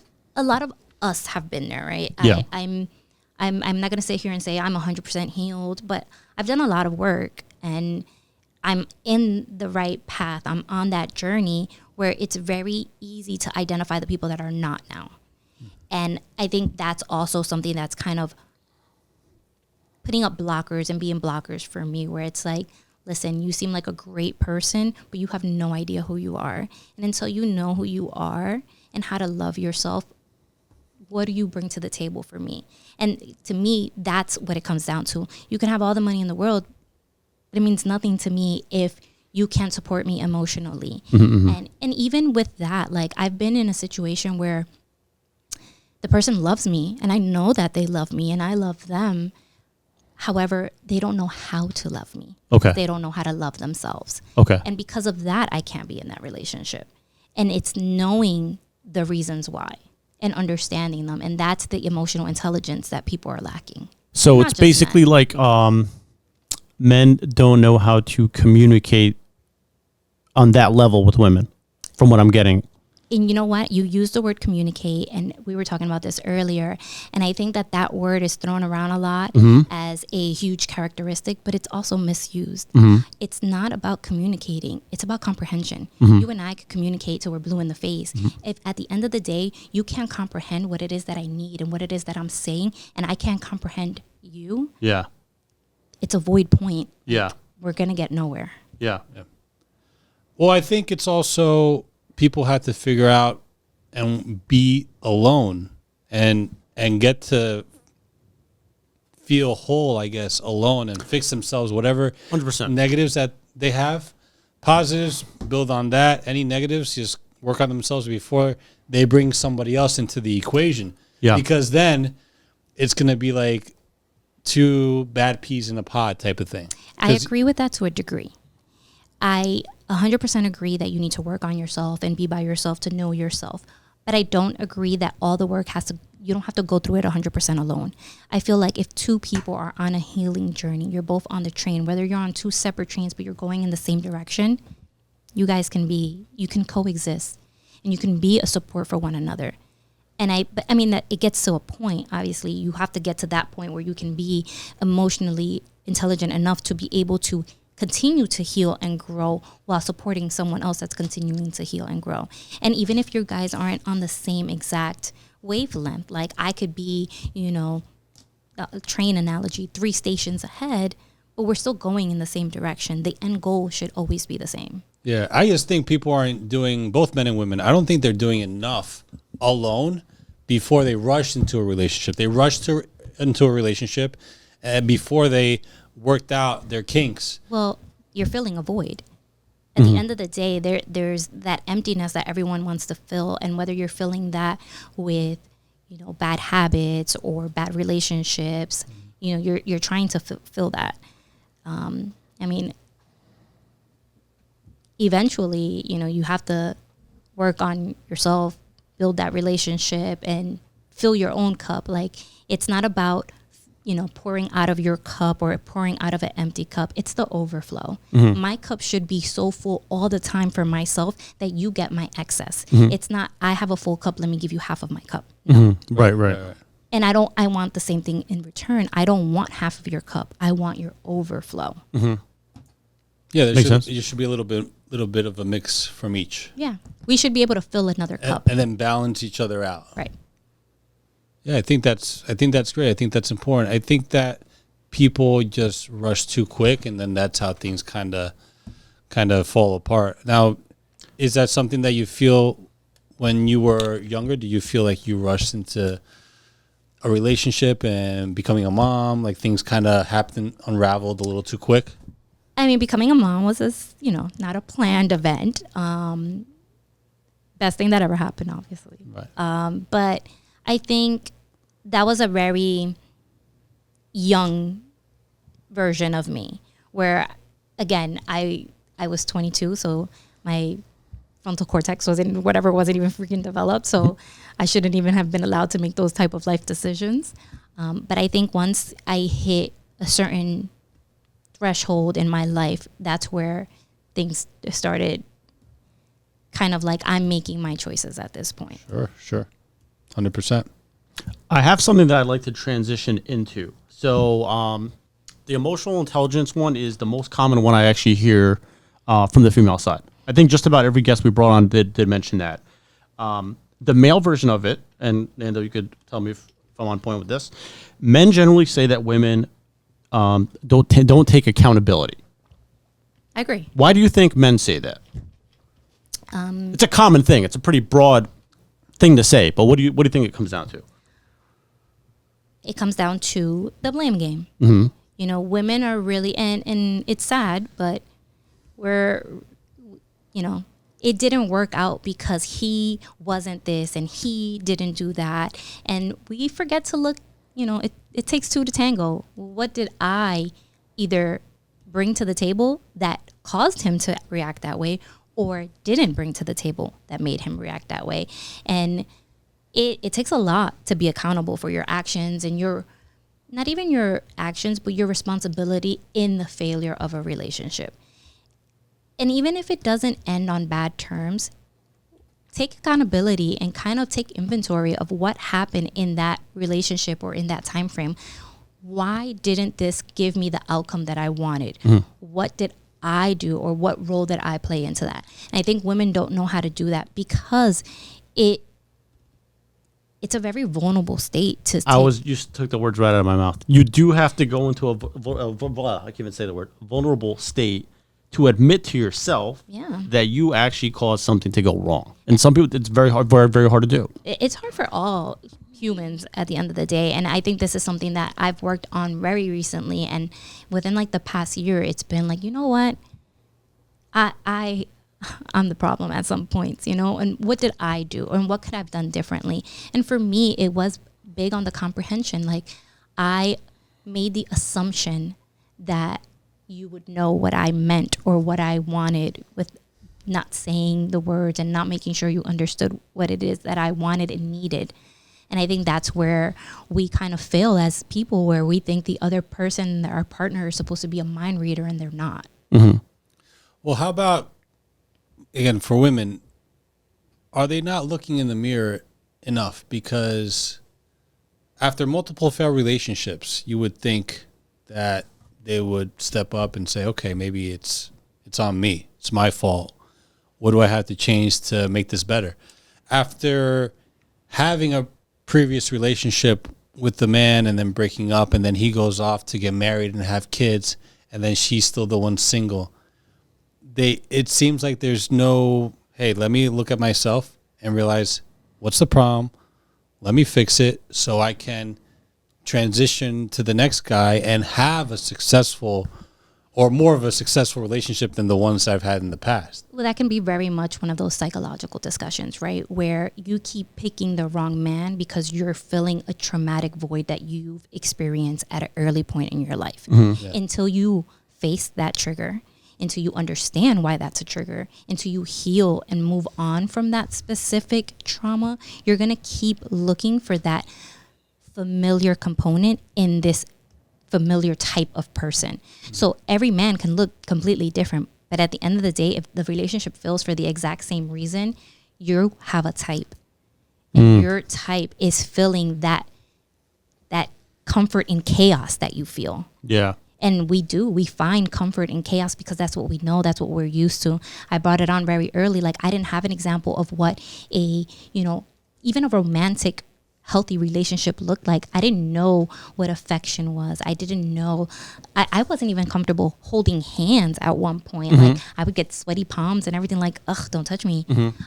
Speaker 2: us have been there, right?
Speaker 3: Yeah.
Speaker 2: I'm not gonna sit here and say I'm 100% healed, but I've done a lot of work and I'm in the right path. I'm on that journey where it's very easy to identify the people that are not now. And I think that's also something that's kind of putting up blockers and being blockers for me, where it's like, listen, you seem like a great person, but you have no idea who you are. And until you know who you are and how to love yourself, what do you bring to the table for me? And to me, that's what it comes down to. You can have all the money in the world, but it means nothing to me if you can't support me emotionally. Mm-hmm. And even with that, like, I've been in a situation where the person loves me and I know that they love me and I love them. However, they don't know how to love me.
Speaker 3: Okay.
Speaker 2: They don't know how to love themselves.
Speaker 3: Okay.
Speaker 2: And because of that, I can't be in that relationship. And it's knowing the reasons why and understanding them. And that's the emotional intelligence that people are lacking.
Speaker 3: So it's basically like men don't know how to communicate on that level with women, from what I'm getting.
Speaker 2: And you know what? You used the word communicate, and we were talking about this earlier. And I think that word is thrown around a lot as a huge characteristic, but it's also misused. It's not about communicating. It's about comprehension. You and I could communicate till we're blue in the face. If at the end of the day, you can't comprehend what it is that I need and what it is that I'm saying, and I can't comprehend you,
Speaker 3: yeah,
Speaker 2: it's a void point.
Speaker 3: Yeah.
Speaker 2: We're going to get nowhere.
Speaker 3: Yeah.
Speaker 1: Well, I think it's also, people have to figure out and be alone and get to feel whole, I guess, alone, and fix themselves, whatever
Speaker 3: 100%
Speaker 1: negatives that they have. Positives, build on that. Any negatives, just work on themselves before they bring somebody else into the equation.
Speaker 3: Yeah.
Speaker 1: Because then it's going to be like two bad peas in a pod type of thing.
Speaker 2: I agree with that to a degree. I 100% agree that you need to work on yourself and be by yourself to know yourself. But I don't agree that all the work you don't have to go through it 100% alone. I feel like if two people are on a healing journey, you're both on the train, whether you're on two separate trains, but you're going in the same direction, you guys you can coexist and you can be a support for one another. And I mean that it gets to a point, obviously, you have to get to that point where you can be emotionally intelligent enough to be able to continue to heal and grow while supporting someone else that's continuing to heal and grow. And even if your guys aren't on the same exact wavelength, like I could be, a train analogy, 3 stations ahead, but we're still going in the same direction. The end goal should always be the same.
Speaker 1: Yeah, I just think people aren't doing, both men and women, I don't think they're doing enough alone before they rush into a relationship. They rush into a relationship before they worked out their kinks.
Speaker 2: Well, you're filling a void. At the end of the day, there's that emptiness that everyone wants to fill, and whether you're filling that with, bad habits or bad relationships, you're trying to fill that. I mean, eventually, you have to work on yourself, build that relationship, and fill your own cup. Like, it's not about pouring out of your cup or pouring out of an empty cup. It's the overflow. My cup should be so full all the time for myself that you get my excess. It's not, I have a full cup, let me give you half of my cup.
Speaker 3: Right.
Speaker 2: And I want the same thing in return. I don't want half of your cup. I want your overflow.
Speaker 1: Mm-hmm. Yeah,
Speaker 3: Makes sense.
Speaker 1: there should be a little bit of a mix from each.
Speaker 2: Yeah. We should be able to fill another cup.
Speaker 1: And then balance each other out.
Speaker 2: Right.
Speaker 1: Yeah, I think that's great. I think that's important. I think that people just rush too quick, and then that's how things kind of fall apart. Now, is that something that you feel when you were younger? Do you feel like you rushed into a relationship and becoming a mom, like things kind of unraveled a little too quick?
Speaker 2: I mean, becoming a mom was not a planned event. Best thing that ever happened, obviously.
Speaker 1: Right.
Speaker 2: But I think that was a very young version of me, where, again, I was 22, so my frontal cortex wasn't even freaking developed, so I shouldn't even have been allowed to make those type of life decisions. But I think once I hit a certain threshold in my life, that's where things started kind of like, I'm making my choices at this point.
Speaker 1: Sure. 100%.
Speaker 3: I have something that I'd like to transition into. So the emotional intelligence one is the most common one I actually hear from the female side. I think just about every guest we brought on did mention that. The male version of it, and Nando, you could tell me if I'm on point with this, men generally say that women don't take accountability.
Speaker 2: I agree.
Speaker 3: Why do you think men say that? It's a common thing. It's a pretty broad thing to say, but what do you think it comes down to?
Speaker 2: It comes down to the blame game.
Speaker 3: Mm-hmm.
Speaker 2: Women are really, and it's sad, but it didn't work out because he wasn't this and he didn't do that. And we forget to look, it takes two to tango. What did I either bring to the table that caused him to react that way, or didn't bring to the table that made him react that way? And it takes a lot to be accountable for your actions and not even your actions, but your responsibility in the failure of a relationship. And even if it doesn't end on bad terms, take accountability and kind of take inventory of what happened in that relationship or in that time frame. Why didn't this give me the outcome that I wanted? What did I do, or what role did I play into that? And I think women don't know how to do that because it's a very vulnerable state to take.
Speaker 3: You took the words right out of my mouth. You do have to go into I can't even say the word, vulnerable state to admit to yourself that you actually caused something to go wrong. And some people, it's very hard, very, very hard to do.
Speaker 2: It's hard for all humans at the end of the day. And I think this is something that I've worked on very recently. And within like the past year, it's been like, you know what? I'm the problem at some points, and what did I do? And what could I have done differently? And for me, it was big on the comprehension. Like, I made the assumption that you would know what I meant or what I wanted with not saying the words and not making sure you understood what it is that I wanted and needed. And I think that's where we kind of fail as people, where we think the other person, our partner, is supposed to be a mind reader, and they're not.
Speaker 3: Mm-hmm.
Speaker 1: Well, how about, again, for women, are they not looking in the mirror enough? Because after multiple failed relationships, you would think that they would step up and say, okay, maybe it's on me. It's my fault. What do I have to change to make this better? After having a previous relationship with the man and then breaking up, and then he goes off to get married and have kids, and then she's still the one single, it seems like there's no, hey, let me look at myself and realize what's the problem. Let me fix it so I can transition to the next guy and have a successful or more of a successful relationship than the ones I've had in the past.
Speaker 2: Well, that can be very much one of those psychological discussions, right? Where you keep picking the wrong man because you're filling a traumatic void that you've experienced at an early point in your life.
Speaker 3: Mm-hmm.
Speaker 1: Yeah.
Speaker 2: Until you face that trigger, until you understand why that's a trigger, until you heal and move on from that specific trauma, you're going to keep looking for that familiar component in this familiar type of person. So every man can look completely different, but at the end of the day, if the relationship fails for the exact same reason, you have a type. And your type is filling that that comfort in chaos that you feel.
Speaker 3: Yeah.
Speaker 2: And we find comfort in chaos because that's what we know, that's what we're used to. I brought it on very early. Like, I didn't have an example of what a, even a romantic, healthy relationship looked like. I didn't know what affection was. I didn't know, I wasn't even comfortable holding hands at one point. Like, I would get sweaty palms and everything, like, ugh, don't touch me.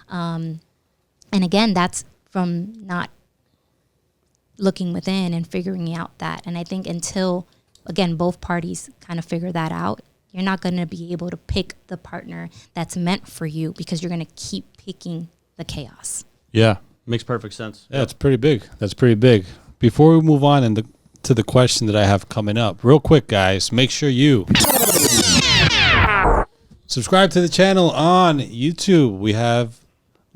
Speaker 2: And again, that's from not looking within and figuring out that. And I think until, again, both parties kind of figure that out, you're not going to be able to pick the partner that's meant for you, because you're going to keep picking the chaos.
Speaker 3: Yeah. Makes perfect sense.
Speaker 1: Yeah, it's pretty big. That's pretty big. Before we move on to the question that I have coming up, real quick, guys, make sure you subscribe to the channel on YouTube. We have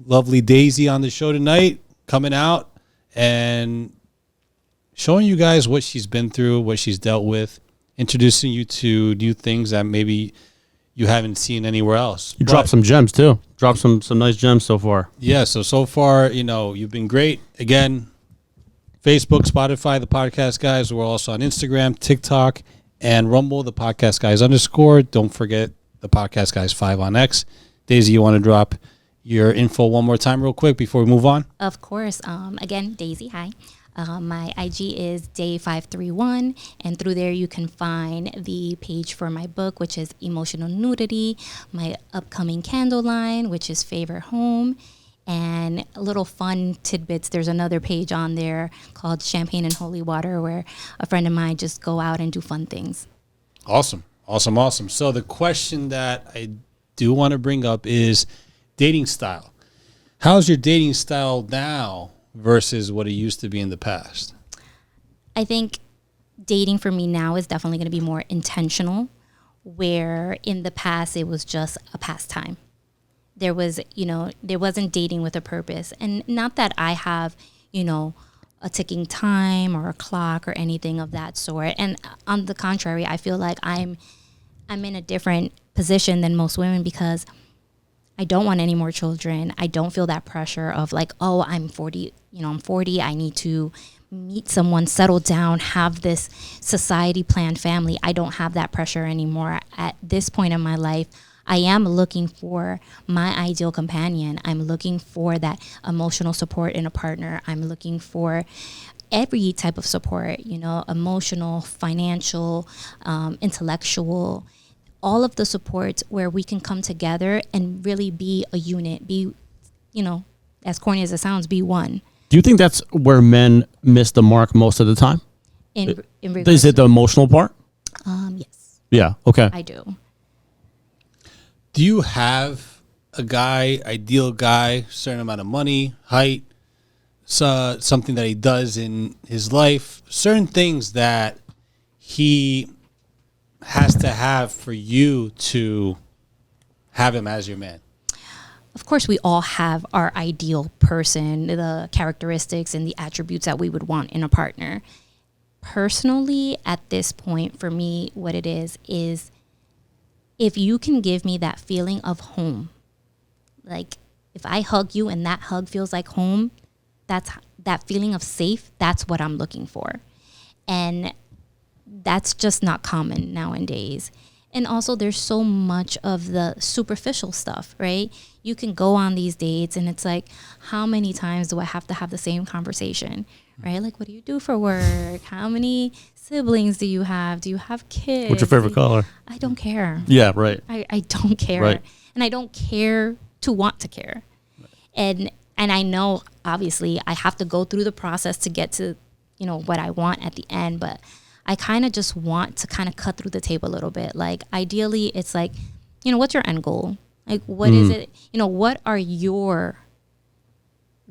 Speaker 1: lovely Daisy on the show tonight, coming out and showing you guys what she's been through, what she's dealt with, introducing you to new things that maybe you haven't seen anywhere else.
Speaker 3: You dropped some gems too. Dropped some nice gems so far.
Speaker 1: Yeah, so far, you've been great. Again, Facebook, Spotify, the Podcast Guys. We're also on Instagram, TikTok, and Rumble, the Podcast Guys _ Don't forget the Podcast Guys 5 on X. Daisy, you want to drop your info one more time real quick before we move on?
Speaker 2: Of course. Again, Daisy, hi. My IG is day531, and through there you can find the page for my book, which is Emotional Nudity, my upcoming candle line, which is Favorite Home, and little fun tidbits. There's another page on there called Champagne and Holy Water, where a friend of mine just go out and do fun things.
Speaker 1: Awesome. So the question that I do want to bring up is dating style. How's your dating style now versus what it used to be in the past?
Speaker 2: I think dating for me now is definitely going to be more intentional, where in the past it was just a pastime. There wasn't dating with a purpose. And not that I have, a ticking time or a clock or anything of that sort. And on the contrary, I feel like I'm in a different position than most women, because I don't want any more children. I don't feel that pressure of like, oh, I'm 40, I'm 40. I need to meet someone, settle down, have this society planned family. I don't have that pressure anymore. At this point in my life, I am looking for my ideal companion. I'm looking for that emotional support in a partner. I'm looking for every type of support, emotional, financial, intellectual, all of the supports where we can come together and really be a unit, be, as corny as it sounds, be one.
Speaker 3: Do you think that's where men miss the mark most of the time?
Speaker 2: In
Speaker 3: Is it the emotional part?
Speaker 2: Yes.
Speaker 3: Yeah. Okay.
Speaker 2: I do.
Speaker 1: Do you have a ideal guy, certain amount of money, height, something that he does in his life, certain things that he has to have for you to have him as your man?
Speaker 2: Of course, we all have our ideal person, the characteristics and the attributes that we would want in a partner. Personally, at this point, for me, what it is if you can give me that feeling of home, like if I hug you and that hug feels like home, that's that feeling of safe, that's what I'm looking for. And that's just not common nowadays. And also there's so much of the superficial stuff, right? You can go on these dates and it's like, how many times do I have to have the same conversation, right? Like, what do you do for work? How many siblings do you have? Do you have kids?
Speaker 3: What's your favorite color?
Speaker 2: I don't care.
Speaker 3: Yeah, right.
Speaker 2: I don't care.
Speaker 3: Right.
Speaker 2: And I don't care to want to care. Right. And I know, obviously, I have to go through the process to get to, what I want at the end, but I kind of just want to kind of cut through the tape a little bit. Like, ideally, it's like, what's your end goal? Like, what is it? What are your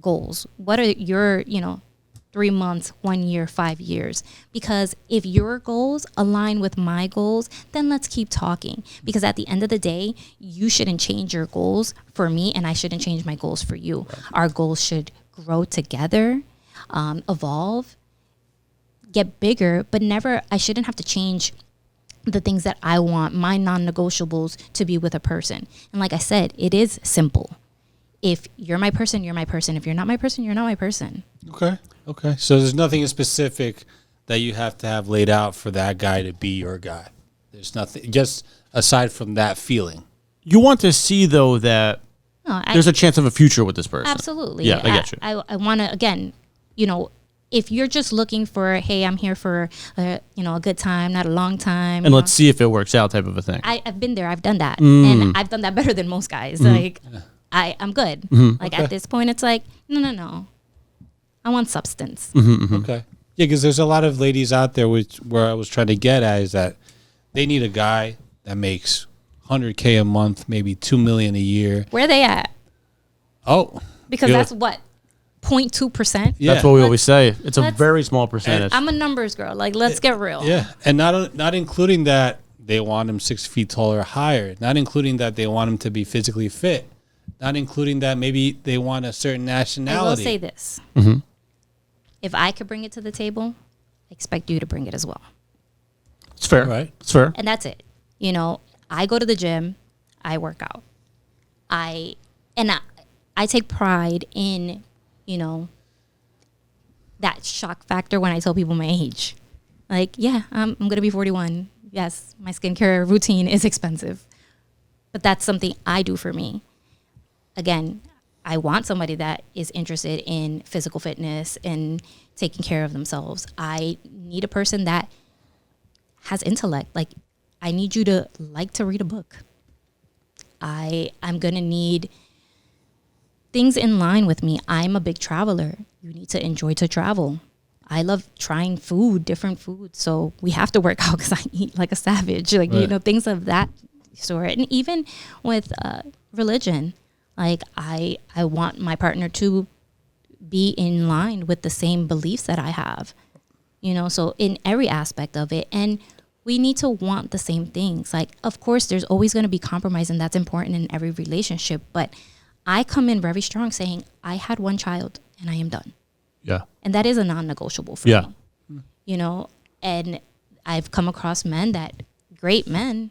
Speaker 2: goals? What are your, 3 months, 1 year, 5 years? Because if your goals align with my goals, then let's keep talking. Because at the end of the day, you shouldn't change your goals for me, and I shouldn't change my goals for you. Right. Our goals should grow together, evolve, get bigger, but never, I shouldn't have to change the things that I want, my non-negotiables, to be with a person. And like I said, it is simple. If you're my person, you're my person. If you're not my person, you're not my person.
Speaker 1: Okay. So there's nothing specific that you have to have laid out for that guy to be your guy? There's nothing, just aside from that feeling.
Speaker 3: You want to see, though, that there's a chance of a future with this person.
Speaker 2: Absolutely.
Speaker 3: Yeah, I get you.
Speaker 2: I want to, again, if you're just looking for, hey, I'm here for, a good time, not a long time.
Speaker 3: And let's see if it works out type of a thing.
Speaker 2: I've been there. I've done that. And I've done that better than most guys. Like, I'm good. Like, at this point, it's like, no. I want substance.
Speaker 1: Okay. Yeah, because there's a lot of ladies out there where I was trying to get at is that they need a guy that makes $100K a month, maybe $2 million a year.
Speaker 2: Where are they at?
Speaker 1: Oh.
Speaker 2: Because that's what? 0.2%?
Speaker 3: Yeah. That's what we always say. It's a very small percentage.
Speaker 2: I'm a numbers girl. Like, let's get real.
Speaker 1: Yeah. And not including that they want him 6 feet tall or higher. Not including that they want him to be physically fit. Not including that maybe they want a certain nationality.
Speaker 2: I will say this. If I could bring it to the table, I expect you to bring it as well.
Speaker 3: It's fair.
Speaker 1: Right.
Speaker 3: It's fair.
Speaker 2: And that's it. I go to the gym. I work out. I take pride in, that shock factor when I tell people my age. Like, yeah, I'm going to be 41. Yes, my skincare routine is expensive. But that's something I do for me. Again, I want somebody that is interested in physical fitness and taking care of themselves. I need a person that has intellect. Like, I need you to like to read a book. I'm going to need things in line with me. I'm a big traveler. You need to enjoy to travel. I love trying different foods. So we have to work out because I eat like a savage, like, things of that sort. And even with religion, like I want my partner to be in line with the same beliefs that I have, so in every aspect of it. And we need to want the same things. Like, of course, there's always going to be compromise, and that's important in every relationship. But I come in very strong saying, I had one child and I am done.
Speaker 3: Yeah.
Speaker 2: And that is a non-negotiable for me. And I've come across great men,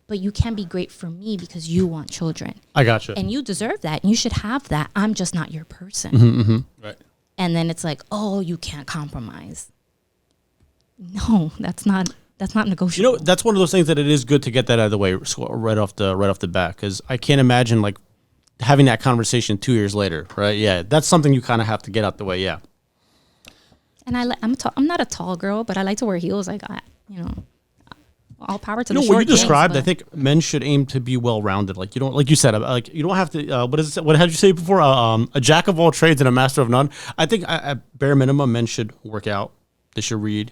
Speaker 2: but you can't be great for me because you want children.
Speaker 3: I gotcha.
Speaker 2: And you deserve that. And you should have that. I'm just not your person.
Speaker 1: Right.
Speaker 2: And then it's like, oh, you can't compromise. No, that's not negotiable.
Speaker 3: That's one of those things that it is good to get that out of the way right off the bat, because I can't imagine like having that conversation 2 years later, right? Yeah, that's something you kind of have to get out the way. Yeah.
Speaker 2: And I'm not a tall girl, but I like to wear heels. Like all power to the short
Speaker 3: what you described.
Speaker 2: Gangs,
Speaker 3: I think men should aim to be well-rounded. Like, you don't, like you said, like you don't have to. What had you say before? A jack of all trades and a master of none. I think at bare minimum, men should work out. They should read.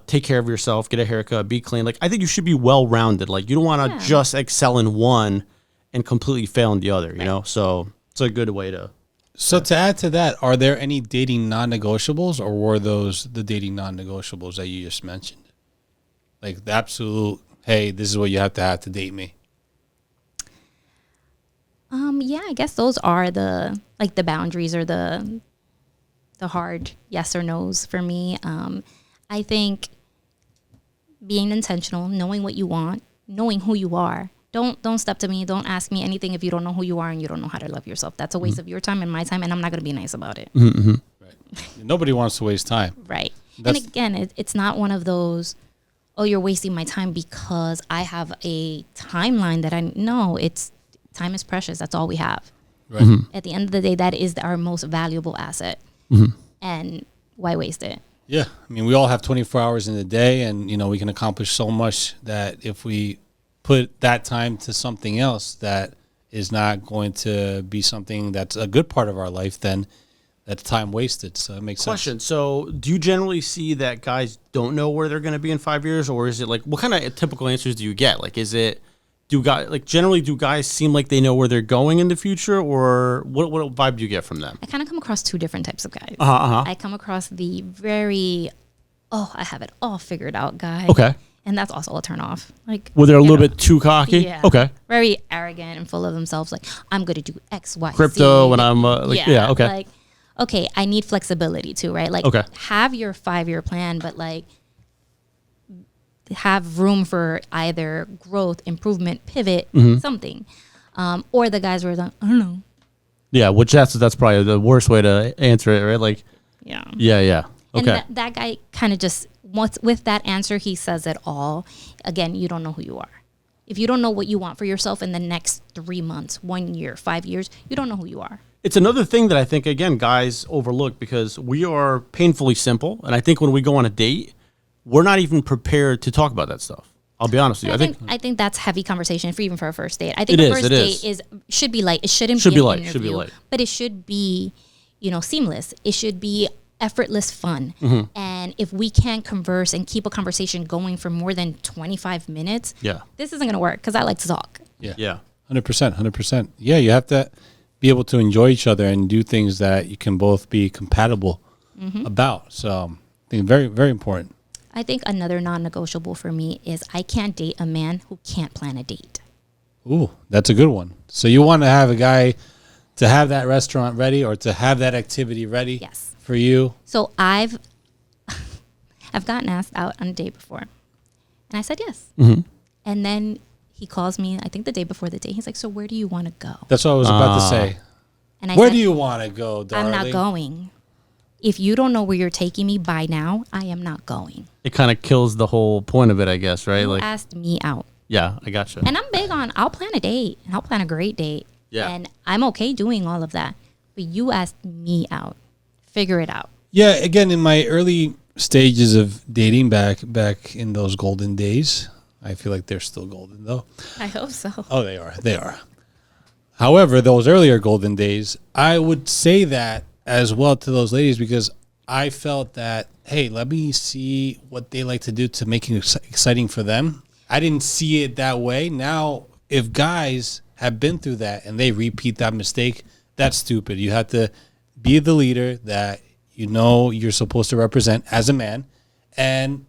Speaker 3: Take care of yourself, get a haircut, be clean. Like, I think you should be well-rounded. Like, you don't want to just excel in one and completely fail in the other, you know? So it's a good way to.
Speaker 1: So to add to that, are there any dating non-negotiables, or were those the dating non-negotiables that you just mentioned? Like the absolute, hey, this is what you have to date me.
Speaker 2: Yeah, I guess those are the boundaries or the hard yes or no's for me. I think being intentional, knowing what you want, knowing who you are. Don't step to me. Don't ask me anything if you don't know who you are and you don't know how to love yourself. That's a waste of your time and my time, and I'm not going to be nice about it.
Speaker 1: Right. Nobody wants to waste time.
Speaker 2: Right. And again, it's not one of those, oh, you're wasting my time because I have a timeline that it's time is precious. That's all we have.
Speaker 1: Right.
Speaker 2: At the end of the day, that is our most valuable asset. And why waste it?
Speaker 1: Yeah. I mean, we all have 24 hours in a day, and, we can accomplish so much that if we put that time to something else that is not going to be something that's a good part of our life, then that's time wasted. So it makes sense.
Speaker 3: Question. So do you generally see that guys don't know where they're going to be in 5 years, or is it like, what kind of typical answers do you get? Like, do guys seem like they know where they're going in the future, or what vibe do you get from them?
Speaker 2: I kind of come across two different types of guys.
Speaker 3: I
Speaker 2: come across the very, I have it all figured out guy.
Speaker 3: Okay.
Speaker 2: And that's also a turn off. Like,
Speaker 3: were they a little bit too cocky?
Speaker 2: Yeah.
Speaker 3: Okay.
Speaker 2: Very arrogant and full of themselves. Like, I'm going to do X, Y,
Speaker 3: Crypto,
Speaker 2: Z.
Speaker 3: and I'm okay.
Speaker 2: Like, okay, I need flexibility too, right? Like, have your 5-year plan, but like, have room for either growth, improvement, pivot, something. Or the guys were like, I don't know.
Speaker 3: Yeah, which that's probably the worst way to answer it, right? Like,
Speaker 2: yeah.
Speaker 3: Yeah.
Speaker 2: And
Speaker 3: Okay.
Speaker 2: that guy kind of just, with that answer, he says it all. Again, you don't know who you are. If you don't know what you want for yourself in the next 3 months, 1 year, 5 years, you don't know who you are.
Speaker 3: It's another thing that I think, again, guys overlook because we are painfully simple. And I think when we go on a date, we're not even prepared to talk about that stuff. I'll be honest with you.
Speaker 2: I think that's heavy conversation for even for a first date. I think
Speaker 3: It
Speaker 2: a
Speaker 3: is,
Speaker 2: first
Speaker 3: it
Speaker 2: date
Speaker 3: is.
Speaker 2: should be light. It shouldn't
Speaker 3: Should
Speaker 2: be
Speaker 3: be
Speaker 2: an
Speaker 3: light,
Speaker 2: interview,
Speaker 3: should be light.
Speaker 2: but it should be, seamless. It should be effortless fun.
Speaker 3: Mm-hmm.
Speaker 2: And if we can't converse and keep a conversation going for more than 25 minutes,
Speaker 3: Yeah.
Speaker 2: this isn't going to work because I like to talk.
Speaker 1: Yeah.
Speaker 3: Yeah.
Speaker 1: 100%. 100%. Yeah, you have to be able to enjoy each other and do things that you can both be compatible about. So I think very, very important.
Speaker 2: I think another non-negotiable for me is I can't date a man who can't plan a date.
Speaker 1: Ooh, that's a good one. So you want to have a guy to have that restaurant ready or to have that activity ready
Speaker 2: Yes.
Speaker 1: for you.
Speaker 2: So I've gotten asked out on a date before, and I said yes. And then he calls me, I think the day before the date. He's like, "So where do you want to go?"
Speaker 1: That's what I was about to say.
Speaker 2: And I
Speaker 1: Where
Speaker 2: said,
Speaker 1: do you want to go, darling?
Speaker 2: I'm not going. If you don't know where you're taking me by now, I am not going.
Speaker 3: It kind of kills the whole point of it, I guess, right?
Speaker 2: You
Speaker 3: Like,
Speaker 2: asked me out.
Speaker 3: yeah, I gotcha.
Speaker 2: And I'm big on, I'll plan a date, and I'll plan a great date.
Speaker 3: Yeah.
Speaker 2: And I'm okay doing all of that. But you asked me out. Figure it out.
Speaker 1: Yeah, again, in my early stages of dating back in those golden days, I feel like they're still golden though.
Speaker 2: I hope so.
Speaker 1: Oh, they are. They are. However, those earlier golden days, I would say that as well to those ladies because I felt that, hey, let me see what they like to do to make it exciting for them. I didn't see it that way. Now, if guys have been through that and they repeat that mistake, that's stupid. You have to be the leader that you're supposed to represent as a man and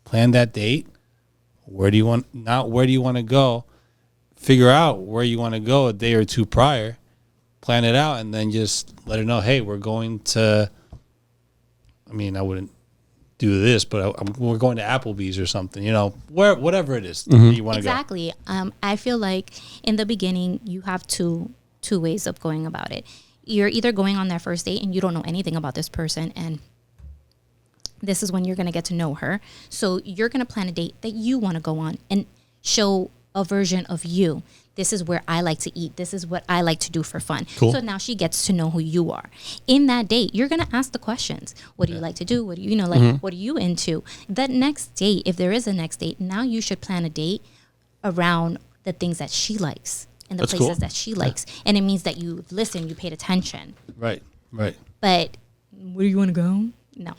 Speaker 1: plan that date. Where do you want to go? Figure out where you want to go a day or two prior, plan it out, and then just let her know, hey, we're going to, I mean, I wouldn't do this, but we're going to Applebee's or something, whatever it is that you want to go.
Speaker 2: Exactly. I feel like in the beginning, you have two ways of going about it. You're either going on that first date and you don't know anything about this person, and this is when you're going to get to know her. So you're going to plan a date that you want to go on and show a version of you. This is where I like to eat. This is what I like to do for fun.
Speaker 3: Cool.
Speaker 2: So now she gets to know who you are. In that date, you're going to ask the questions. What do you like to do? What do you what are you into? That next date, if there is a next date, now you should plan a date around the things that she likes and the
Speaker 3: That's
Speaker 2: places
Speaker 3: cool.
Speaker 2: that she likes. And it means that you listened, you paid attention.
Speaker 1: Right.
Speaker 2: But where do you want to go? No.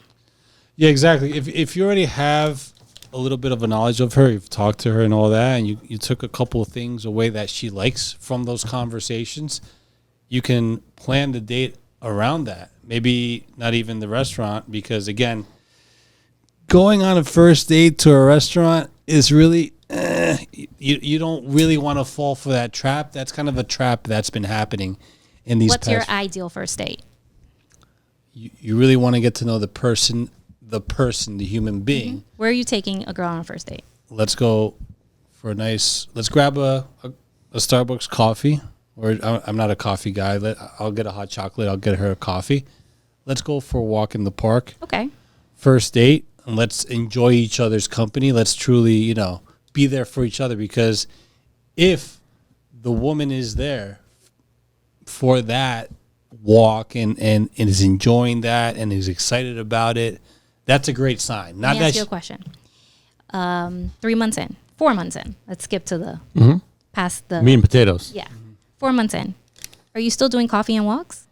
Speaker 1: Yeah, exactly. If you already have a little bit of a knowledge of her, you've talked to her and all that, and you took a couple of things away that she likes from those conversations, you can plan the date around that. Maybe not even the restaurant, because again, going on a first date to a restaurant is really, you don't really want to fall for that trap. That's kind of a trap that's been happening in these
Speaker 2: What's your
Speaker 1: past.
Speaker 2: ideal first date?
Speaker 1: You really want to get to know the person, the human being.
Speaker 2: Where are you taking a girl on a first date?
Speaker 1: Let's go for let's grab a Starbucks coffee. Or I'm not a coffee guy. I'll get a hot chocolate. I'll get her a coffee. Let's go for a walk in the park.
Speaker 2: Okay.
Speaker 1: First date, and let's enjoy each other's company. Let's truly, be there for each other, because if the woman is there for that walk and is enjoying that and is excited about it, that's a great sign. Not
Speaker 2: Let me
Speaker 1: that
Speaker 2: ask you a question. 3 months in, 4 months in. Let's skip to the past the
Speaker 3: Meat and potatoes.
Speaker 2: Yeah. 4 months in. Are you still doing coffee and walks?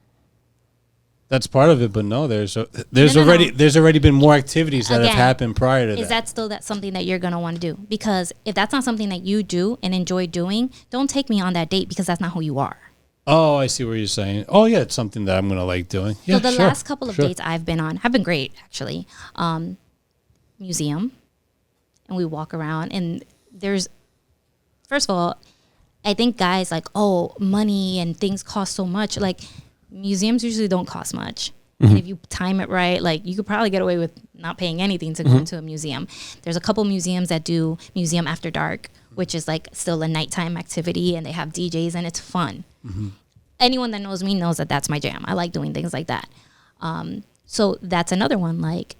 Speaker 1: that's part of it, but no, there's
Speaker 2: No.
Speaker 1: already been more activities that have
Speaker 2: Again,
Speaker 1: happened prior to
Speaker 2: Is that still something that you're gonna want to do? Because if that's not something that you do and enjoy doing, don't take me on that date, because that's not who you are.
Speaker 1: Oh, I see what you're saying. Oh, yeah, it's something that I'm going to like doing. Yeah,
Speaker 2: So the
Speaker 1: sure,
Speaker 2: last couple of
Speaker 1: sure.
Speaker 2: dates I've been on have been great, actually. Museum, and we walk around, and there's, first of all, I think guys like, oh, money and things cost so much. Like, museums usually don't cost much. And if you time it right, like, you could probably get away with not paying anything to go into a museum. There's a couple museums that do museum after dark, which is like still a nighttime activity, and they have DJs, and it's fun. Anyone that knows me knows that that's my jam. I like doing things like that. So that's another one, like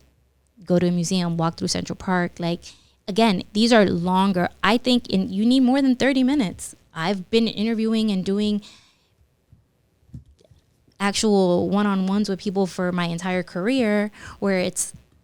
Speaker 2: go to a museum, walk through Central Park. Like, again, these are longer. I think you need more than 30 minutes. I've been interviewing and doing actual one-on-ones with people for my entire career where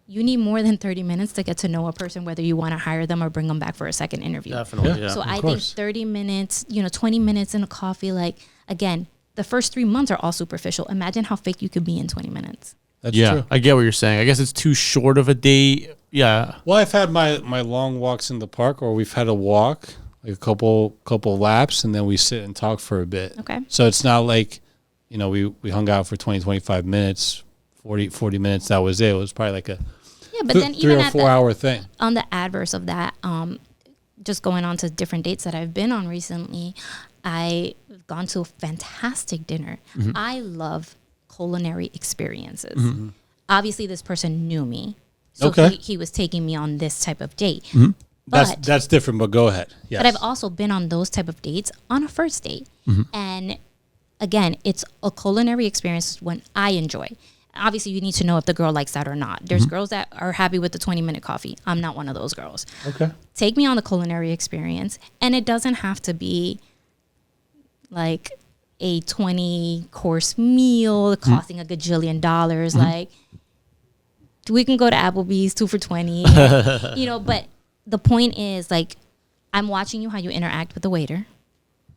Speaker 2: you need more than 30 minutes to get to know a person, whether you want to hire them or bring them back for a second interview.
Speaker 3: Definitely, yeah.
Speaker 2: So I think 30 minutes, 20 minutes in a coffee, like, again, the first 3 months are all superficial. Imagine how fake you could be in 20 minutes.
Speaker 1: That's true.
Speaker 3: I get what you're saying. I guess it's too short of a date. Yeah.
Speaker 1: Well, I've had my long walks in the park, or we've had a walk, like a couple laps, and then we sit and talk for a bit.
Speaker 2: Okay.
Speaker 1: So it's not like, we hung out for 20, 25 minutes, 40 minutes. That was it. It was probably like a
Speaker 2: But then
Speaker 1: 3 or 4 hour thing.
Speaker 2: On the adverse of that, just going on to different dates that I've been on recently, I've gone to a fantastic dinner.
Speaker 1: Mm-hmm.
Speaker 2: I love culinary experiences. Mm-hmm. Obviously, this person knew me, so he was taking me on this type of date.
Speaker 1: Mm-hmm. That's different, but go ahead. Yes.
Speaker 2: But I've also been on those type of dates on a first date. Mm-hmm. And again, it's a culinary experience when I enjoy. Obviously, you need to know if the girl likes that or not. There's girls that are happy with the 20-minute coffee. I'm not one of those girls.
Speaker 1: Okay.
Speaker 2: Take me on the culinary experience, and it doesn't have to be like a 20-course meal costing a gajillion dollars. Like, we can go to Applebee's 2 for $20. But the point is, like, I'm watching you how you interact with the waiter.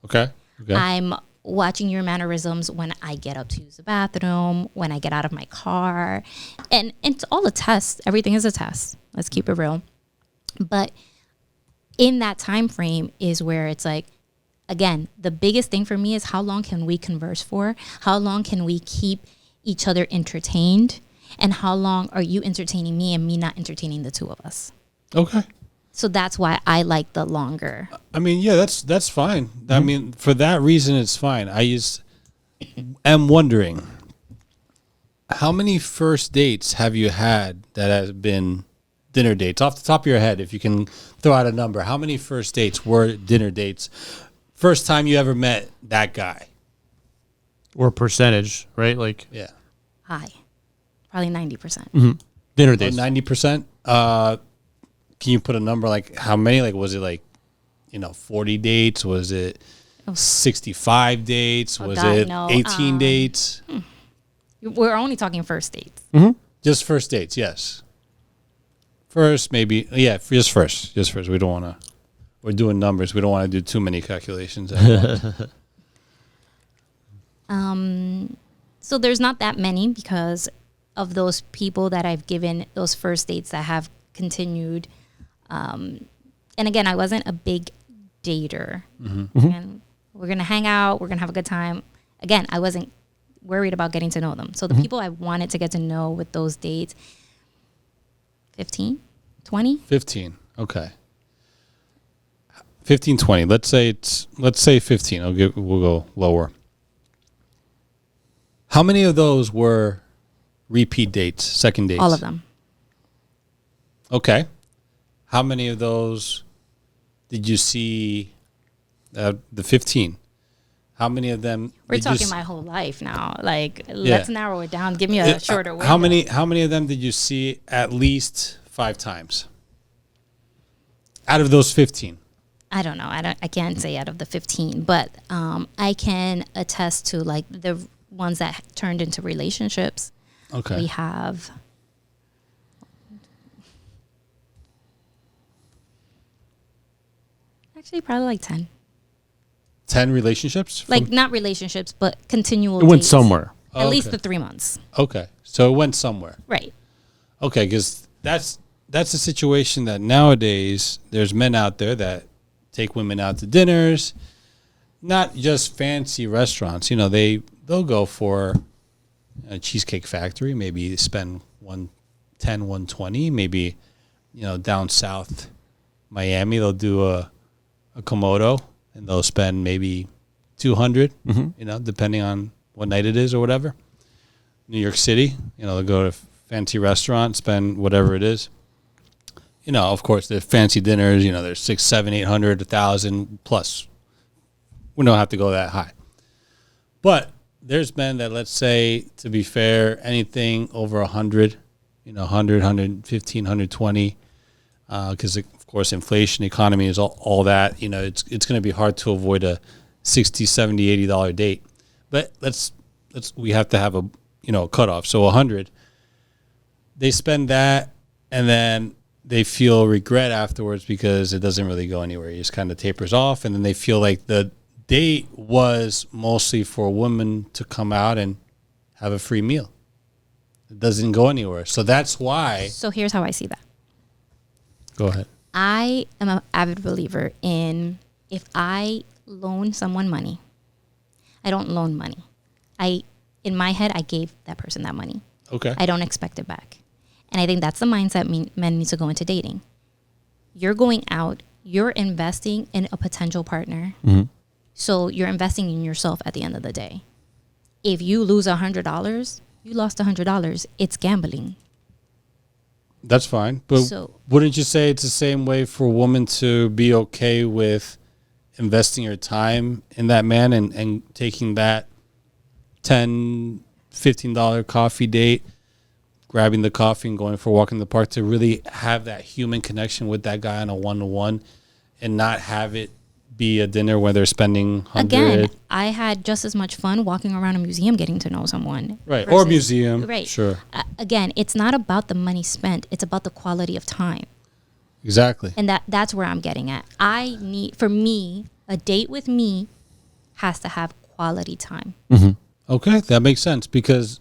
Speaker 1: Okay.
Speaker 2: I'm watching your mannerisms when I get up to use the bathroom, when I get out of my car. And it's all a test. Everything is a test. Let's keep it real. But in that time frame is where it's like, again, the biggest thing for me is how long can we converse for? How long can we keep each other entertained? And how long are you entertaining me and me not entertaining the two of us?
Speaker 1: Okay.
Speaker 2: So that's why I like the longer.
Speaker 1: I mean, yeah, that's fine. I mean, for that reason, it's fine. am wondering, how many first dates have you had that have been dinner dates? Off the top of your head, if you can throw out a number, how many first dates were dinner dates? First time you ever met that guy?
Speaker 3: Or percentage, right? Like,
Speaker 1: Yeah.
Speaker 2: High. Probably 90%.
Speaker 3: dinner dates.
Speaker 1: 90%? Can you put a number, like how many? Like, was it like, 40 dates? Was it 65 dates? Was
Speaker 2: God,
Speaker 1: it
Speaker 2: no.
Speaker 1: 18 dates?
Speaker 2: We're only talking first dates.
Speaker 1: Just first dates, yes. First, maybe. Yeah, just first. Just first. We don't want to. We're doing numbers. We don't want to do too many calculations at once.
Speaker 2: So there's not that many because of those people that I've given those first dates that have continued. And again, I wasn't a big dater. And we're going to hang out. We're going to have a good time. Again, I wasn't worried about getting to know them. So the people I wanted to get to know with those dates, 15, 20.
Speaker 1: 15. Okay. 15, 20. Let's say 15. We'll go lower. How many of those were repeat dates, second dates?
Speaker 2: All of them.
Speaker 1: Okay. How many of those did you see? The 15. How many of them?
Speaker 2: We're
Speaker 1: did you
Speaker 2: talking my whole life now. Like, let's narrow it down. Give me a shorter window.
Speaker 1: How many of them did you see at least 5 times? Out of those 15.
Speaker 2: I don't know. I can't say out of the 15, but I can attest to like the ones that turned into relationships.
Speaker 1: Okay.
Speaker 2: We have actually probably like 10.
Speaker 1: 10 relationships?
Speaker 2: Like not relationships, but continual
Speaker 3: It went
Speaker 2: dates.
Speaker 3: somewhere.
Speaker 2: At least
Speaker 1: Okay.
Speaker 2: the 3 months.
Speaker 1: Okay. So it went somewhere.
Speaker 2: Right.
Speaker 1: Okay, because that's a situation that nowadays there's men out there that take women out to dinners, not just fancy restaurants. They'll go for a Cheesecake Factory, maybe spend 110, 120, maybe down south Miami they'll do a Komodo and they'll spend maybe 200, depending on what night it is or whatever. New York City, they'll go to a fancy restaurant, spend whatever it is. Of course, the fancy dinners, there's 600, 700, 800, 1,000 plus. We don't have to go that high. But there's men that, let's say, to be fair, anything over 100, 100, 115, 120, because of course inflation, economy is all that. It's going to be hard to avoid a 60, 70, $80 date. But we have to have a cutoff. So 100, they spend that, and then they feel regret afterwards because it doesn't really go anywhere. It just kind of tapers off, and then they feel like the date was mostly for a woman to come out and have a free meal. It doesn't go anywhere. So that's why.
Speaker 2: So here's how I see that.
Speaker 1: Go ahead.
Speaker 2: I am an avid believer in, if I loan someone money, I don't loan money. In my head, I gave that person that money.
Speaker 1: Okay.
Speaker 2: I don't expect it back. And I think that's the mindset men need to go into dating. You're going out, you're investing in a potential partner.
Speaker 3: Mm-hmm.
Speaker 2: So you're investing in yourself at the end of the day. If you lose $100, you lost $100. It's gambling.
Speaker 1: That's fine. But wouldn't you say it's the same way for a woman to be okay with investing her time in that man and taking that $10, $15 coffee date, grabbing the coffee and going for a walk in the park, to really have that human connection with that guy on a one-to-one, and not have it be a dinner where they're spending 100.
Speaker 2: Again, I had just as much fun walking around a museum getting to know someone.
Speaker 1: Right, or museum.
Speaker 2: Right.
Speaker 1: Sure.
Speaker 2: Again, it's not about the money spent. It's about the quality of time.
Speaker 1: Exactly.
Speaker 2: And that's where I'm getting at. For me, a date with me has to have quality time.
Speaker 3: Mm-hmm.
Speaker 1: Okay, that makes sense, because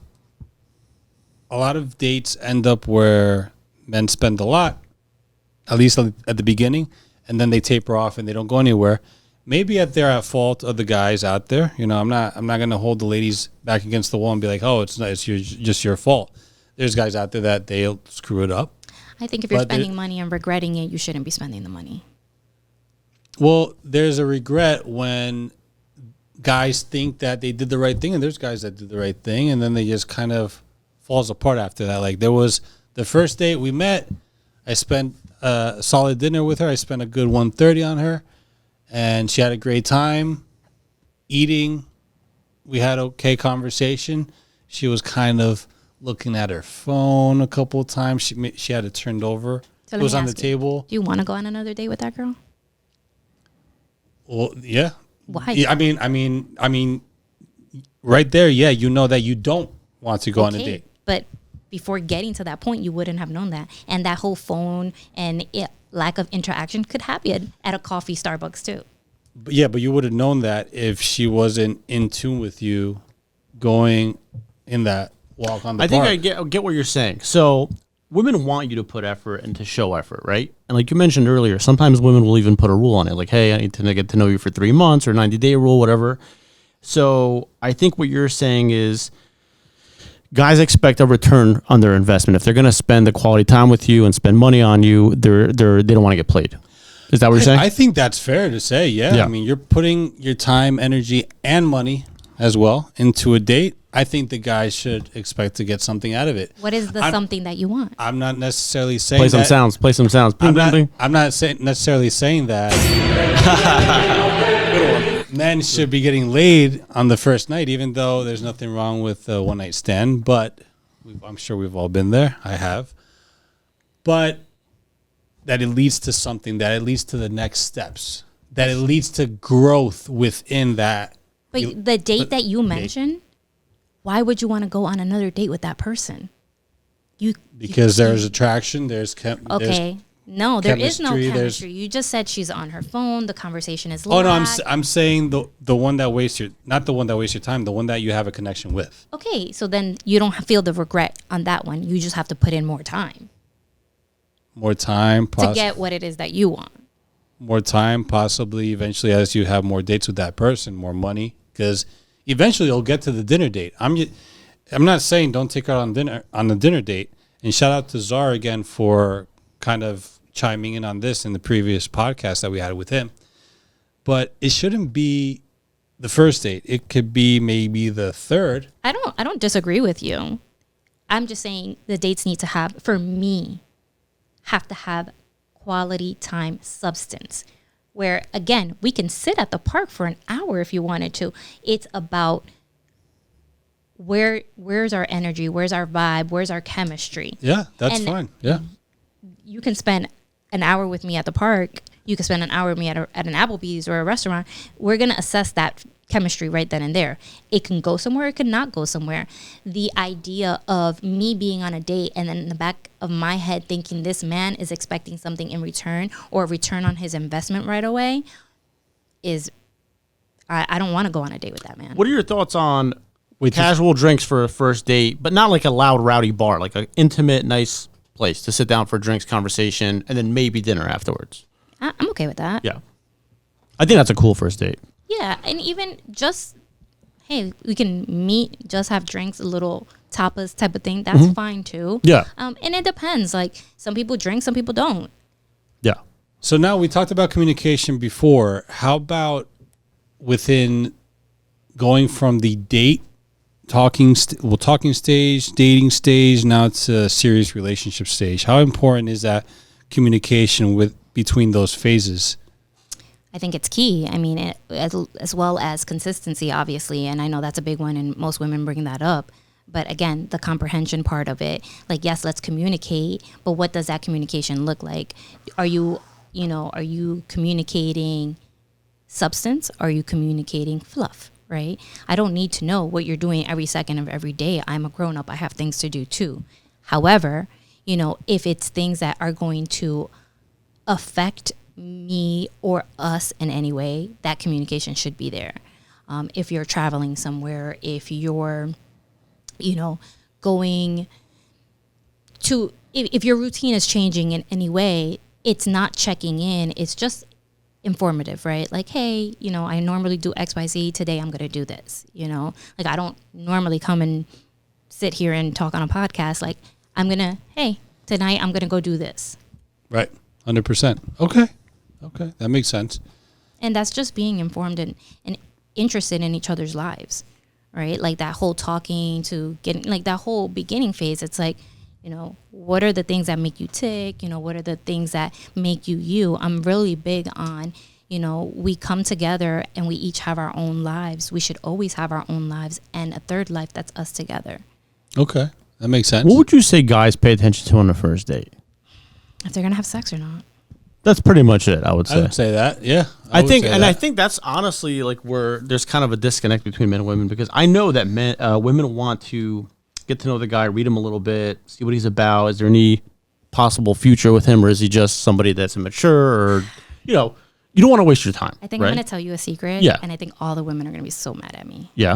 Speaker 1: a lot of dates end up where men spend a lot, at least at the beginning, and then they taper off and they don't go anywhere. Maybe they're at fault of the guys out there. I'm not going to hold the ladies back against the wall and be like, oh, it's just your fault. There's guys out there that they'll screw it up.
Speaker 2: I think if you're spending money and regretting it, you shouldn't be spending the money.
Speaker 1: Well, there's a regret when guys think that they did the right thing, and there's guys that do the right thing, and then they just kind of falls apart after that. Like, there was the first date we met, I spent a solid dinner with her. I spent a good 130 on her, and she had a great time eating. We had okay conversation. She was kind of looking at her phone a couple of times. She had it turned over.
Speaker 2: So
Speaker 1: it was on the table.
Speaker 2: Do you want to go on another date with that girl?
Speaker 1: Well, yeah.
Speaker 2: Why?
Speaker 1: Yeah, I mean, right there, yeah, you know that you don't want to go on a date.
Speaker 2: But before getting to that point, you wouldn't have known that. And that whole phone and lack of interaction could happen at a coffee Starbucks too.
Speaker 1: But you would have known that if she wasn't in tune with you going in that walk on the park.
Speaker 3: I think I get what you're saying. So women want you to put effort and to show effort, right? And like you mentioned earlier, sometimes women will even put a rule on it. Like, hey, I need to get to know you for 3 months, or 90-day rule, whatever. So I think what you're saying is guys expect a return on their investment. If they're going to spend the quality time with you and spend money on you, they don't want to get played. Is that what you're saying?
Speaker 1: I think that's fair to say, yeah. I mean, you're putting your time, energy, and money as well into a date. I think the guys should expect to get something out of it.
Speaker 2: What is the something that you want?
Speaker 1: I'm not necessarily saying
Speaker 3: Play some sounds. I'm
Speaker 1: not necessarily saying that men should be getting laid on the first night, even though there's nothing wrong with a one-night stand. But I'm sure we've all been there. I have. But that it leads to something, that it leads to the next steps, that it leads to growth within that.
Speaker 2: But the date that you mentioned, why would you want to go on another date with that person?
Speaker 1: Because there's attraction, there's
Speaker 2: no, there is no
Speaker 1: chemistry,
Speaker 2: chemistry. You just said she's on her phone. The conversation is
Speaker 1: Oh no, I'm saying the one that wastes not the one that wastes your time, the one that you have a connection with.
Speaker 2: Okay, so then you don't feel the regret on that one. You just have to put in more time.
Speaker 1: More time
Speaker 2: to get what it is that you want.
Speaker 1: More time, possibly eventually, as you have more dates with that person, more money, because eventually you'll get to the dinner date. I'm not saying don't take her on the dinner date. And shout out to Czar again for kind of chiming in on this in the previous podcast that we had with him. But it shouldn't be the first date. It could be maybe the third.
Speaker 2: I don't disagree with you. I'm just saying the dates need to have to have quality time, substance, where again we can sit at the park for an hour if you wanted to. It's about where's our energy? Where's our vibe? Where's our chemistry?
Speaker 1: Yeah, that's
Speaker 2: And
Speaker 1: fine. Yeah.
Speaker 2: you can spend an hour with me at the park. You can spend an hour with me at an Applebee's or a restaurant. We're going to assess that chemistry right then and there. It can go somewhere. It could not go somewhere. The idea of me being on a date and then in the back of my head thinking this man is expecting something in return or a return on his investment right away is, I don't want to go on a date with that man.
Speaker 3: What are your thoughts on casual drinks for a first date, but not like a loud, rowdy bar, like an intimate, nice place to sit down for drinks, conversation, and then maybe dinner afterwards?
Speaker 2: I'm okay with that.
Speaker 3: Yeah. I think that's a cool first date.
Speaker 2: Yeah, and even just, hey, we can meet, just have drinks, a little tapas type of thing. That's fine too.
Speaker 3: Yeah.
Speaker 2: And it depends. Like some people drink, some people don't.
Speaker 3: Yeah.
Speaker 1: So now we talked about communication before. How about within going from the talking stage, dating stage, now it's a serious relationship stage? How important is that communication between those phases?
Speaker 2: I think it's key. I mean, as well as consistency, obviously. And I know that's a big one, and most women bring that up. But again, the comprehension part of it, like, yes, let's communicate, but what does that communication look like? Are you communicating substance? Are you communicating fluff, right? I don't need to know what you're doing every second of every day. I'm a grown up. I have things to do too. However, if it's things that are going to affect me or us in any way, that communication should be there. If you're traveling somewhere, if you're, going to, if your routine is changing in any way, it's not checking in. It's just informative, right? Like, hey, I normally do X, Y, Z. Today I'm going to do this, like I don't normally come and sit here and talk on a podcast. Like hey, tonight I'm going to go do this.
Speaker 1: Right. 100%. Okay. That makes sense.
Speaker 2: And that's just being informed and interested in each other's lives, right? Like that whole talking to getting, like that whole beginning phase, it's like, what are the things that make you tick? What are the things that make you you? I'm really big on, we come together and we each have our own lives. We should always have our own lives and a third life that's us together.
Speaker 1: Okay. That makes sense.
Speaker 3: What would you say guys pay attention to on the first date?
Speaker 2: If they're going to have sex or not.
Speaker 3: That's pretty much it, I would say.
Speaker 1: I would say that, yeah.
Speaker 3: I think that's honestly like where there's kind of a disconnect between men and women, because I know that women want to get to know the guy, read him a little bit, see what he's about. Is there any possible future with him, or is he just somebody that's immature, or you don't want to waste your time.
Speaker 2: I think
Speaker 3: right?
Speaker 2: I'm going to tell you a secret,
Speaker 3: Yeah.
Speaker 2: and I think all the women are going to be so mad at me.
Speaker 3: Yeah.